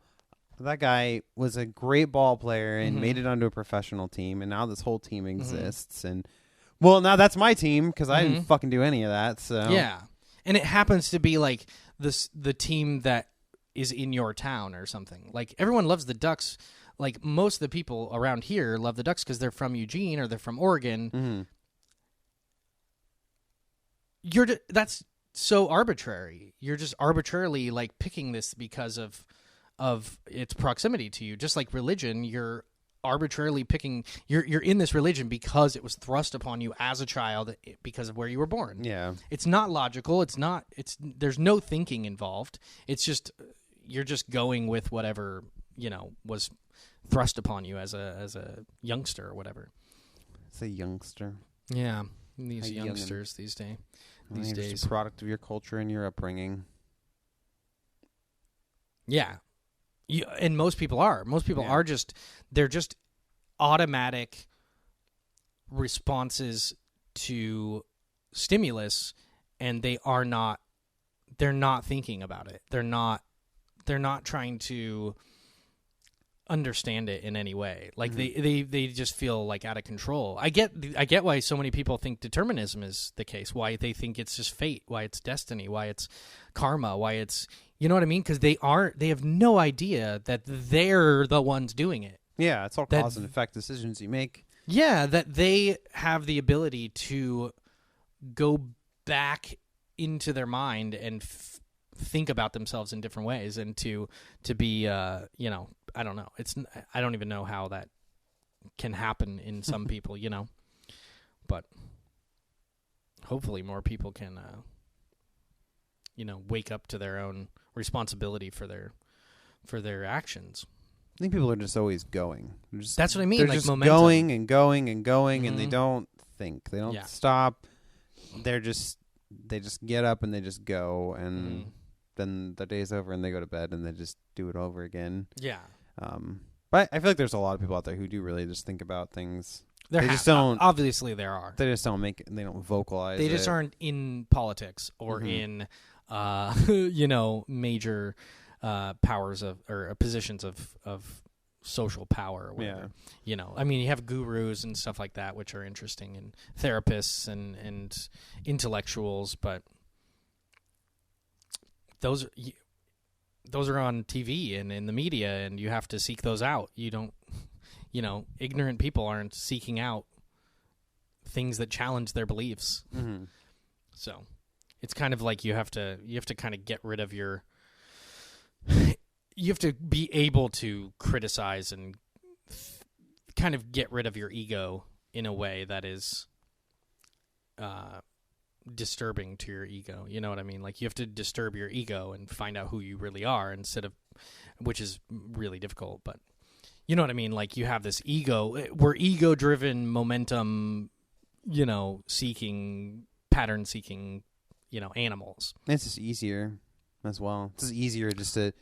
that guy was a great ball player and made it onto a professional team, and now this whole team exists. And, well, now that's my team because I didn't fucking do any of that. So yeah, and it happens to be like the team that is in your town or something. Like, everyone loves the Ducks. Like, most of the people around here love the Ducks because they're from Eugene or they're from Oregon. That's so arbitrary. You're just arbitrarily, like, picking this because of its proximity to you. Just like religion, you're arbitrarily picking. You're in this religion because it was thrust upon you as a child because of where you were born. Yeah, it's not logical. There's no thinking involved. It's just you're just going with whatever was thrust upon you as a youngster or whatever. It's a youngster. Yeah, these youngsters these days. These days, just a product of your culture and your upbringing. Yeah. And most people are. Most people are they're just automatic responses to stimulus, and they're not thinking about it. They're not trying to understand it in any way. Like they just feel like out of control. I get why so many people think determinism is the case, why they think it's just fate, why it's destiny, why it's karma, why it's, you know what I mean? Because they have no idea that they're the ones doing it. Yeah, it's all cause and effect decisions you make. Yeah, that they have the ability to go back into their mind and think about themselves in different ways, and to be I don't know. I don't even know how that can happen in some people, but hopefully more people can wake up to their own responsibility for their actions. I think people are just always going. That's what I mean. They're like just momentum. going and going and going, and they don't think. They don't stop. They just get up and they just go, and then the day's over and they go to bed and they just do it over again. Yeah. But I feel like there's a lot of people out there who do really just think about things. They just don't. Obviously, there are. They just don't make it. They don't vocalize. They just aren't in politics or in major powers or positions of social power or whatever. Yeah. I mean, you have gurus and stuff like that, which are interesting, and therapists and intellectuals, but those are on TV and in the media, and you have to seek those out. You don't, ignorant people aren't seeking out things that challenge their beliefs. Mm-hmm. So it's kind of like you have to kind of get rid of you have to be able to criticize and kind of get rid of your ego in a way that is disturbing to your ego. You know what I mean? Like, you have to disturb your ego and find out who you really are which is really difficult, but you know what I mean? Like, you have this ego. We're ego-driven, momentum, seeking, pattern-seeking, animals. It's just easier as well. It's just easier just to,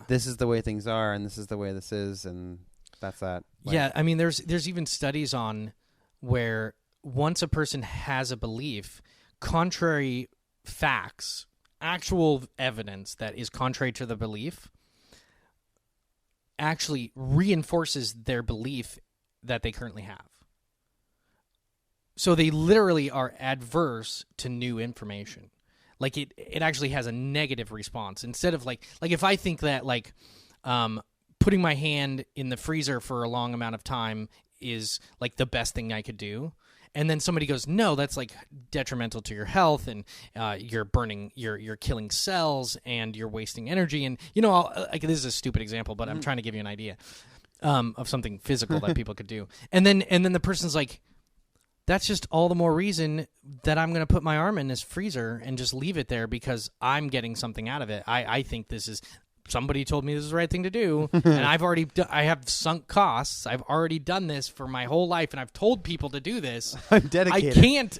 this is the way things are, and this is the way this is, and that's that. Yeah, I mean, there's even studies on where once a person has a belief, contrary facts, actual evidence that is contrary to the belief, actually reinforces their belief that they currently have. So they literally are adverse to new information. Like it actually has a negative response. Instead of like if I think that putting my hand in the freezer for a long amount of time is like the best thing I could do, and then somebody goes, no, that's like detrimental to your health, and you're burning, you're killing cells, and you're wasting energy, and like this is a stupid example, but I'm trying to give you an idea of something physical that people could do, and then the person's like, that's just all the more reason that I'm going to put my arm in this freezer and just leave it there because I'm getting something out of it. I think this is. Somebody told me this is the right thing to do, and I have sunk costs. I've already done this for my whole life, and I've told people to do this. I'm dedicated. I can't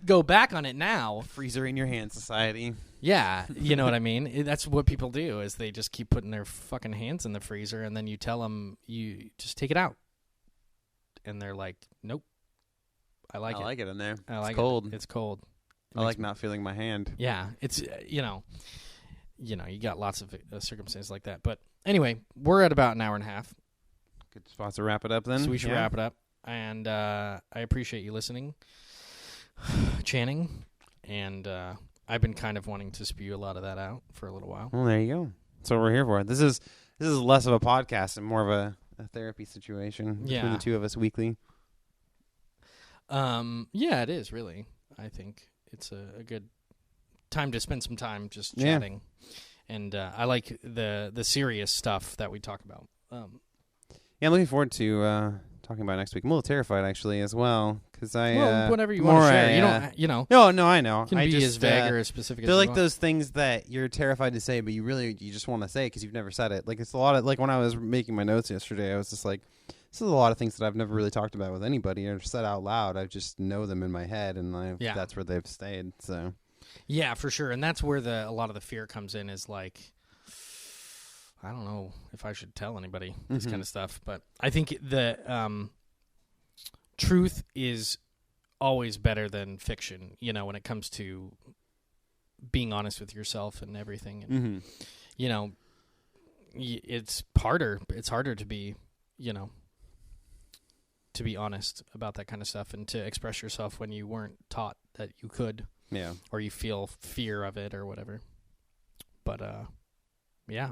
go back on it now. Freezer in your hand, society. Yeah, you know what I mean? That's what people do, is they just keep putting their fucking hands in the freezer, and then you tell them, you just take it out. And they're like, nope, I like it. I like it in there. It's cold. It's cold. I like not feeling my hand. Yeah, it's, you got lots of circumstances like that. But anyway, we're at about an hour and a half. Good spot to wrap it up then. So we should wrap it up. And I appreciate you listening, Channing. And I've been kind of wanting to spew a lot of that out for a little while. Well, there you go. That's what we're here for. This is less of a podcast and more of a therapy situation between the two of us weekly. Yeah, it is, really. I think it's a good time to spend some time just chatting. And I like the serious stuff that we talk about. Yeah, I'm looking forward to talking about it next week. I'm a little terrified, actually, as well, because whatever you want to share. You don't, No, I know. Can be as vague or as specific as you want. They're like want. those things that you're terrified to say, but you just want to say it because you've never said it. Like, it's a lot of, like, when I was making my notes yesterday, I was just like, this is a lot of things that I've never really talked about with anybody or said out loud. I just know them in my head, and that's where they've stayed, so... Yeah, for sure. And that's where a lot of the fear comes in, is like, I don't know if I should tell anybody this kind of stuff. But I think the truth is always better than fiction, when it comes to being honest with yourself and everything. And, it's harder. It's harder to be, to be honest about that kind of stuff and to express yourself when you weren't taught that you could. Yeah. Or you feel fear of it or whatever. But, yeah.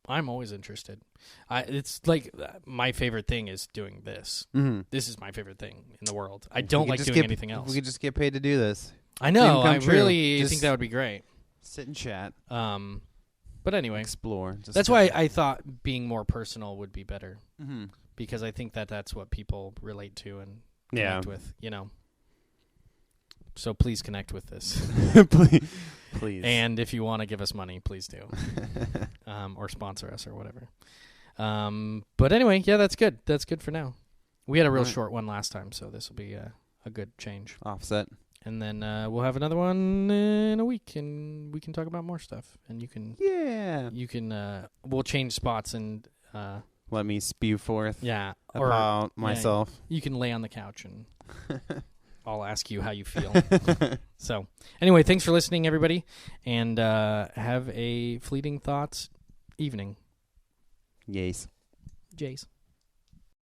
I'm always interested. It's like my favorite thing is doing this. Mm-hmm. This is my favorite thing in the world. I don't like doing anything else. We could just get paid to do this. I know. I really think that would be great. Sit and chat. But anyway. Explore. That's why I thought being more personal would be better. Mm-hmm. Because I think that's what people relate to and connect with, So please connect with this. Please. And if you want to give us money, please do. Or sponsor us or whatever. But anyway, yeah, that's good. That's good for now. We had a real short one last time, so this will be a good change. Offset. And then we'll have another one in a week, and we can talk about more stuff. And you can... Yeah. You can... we'll change spots and... let me spew forth about myself. You can lay on the couch and... I'll ask you how you feel. So, anyway, thanks for listening, everybody, and have a fleeting thoughts evening. Yes. Jace.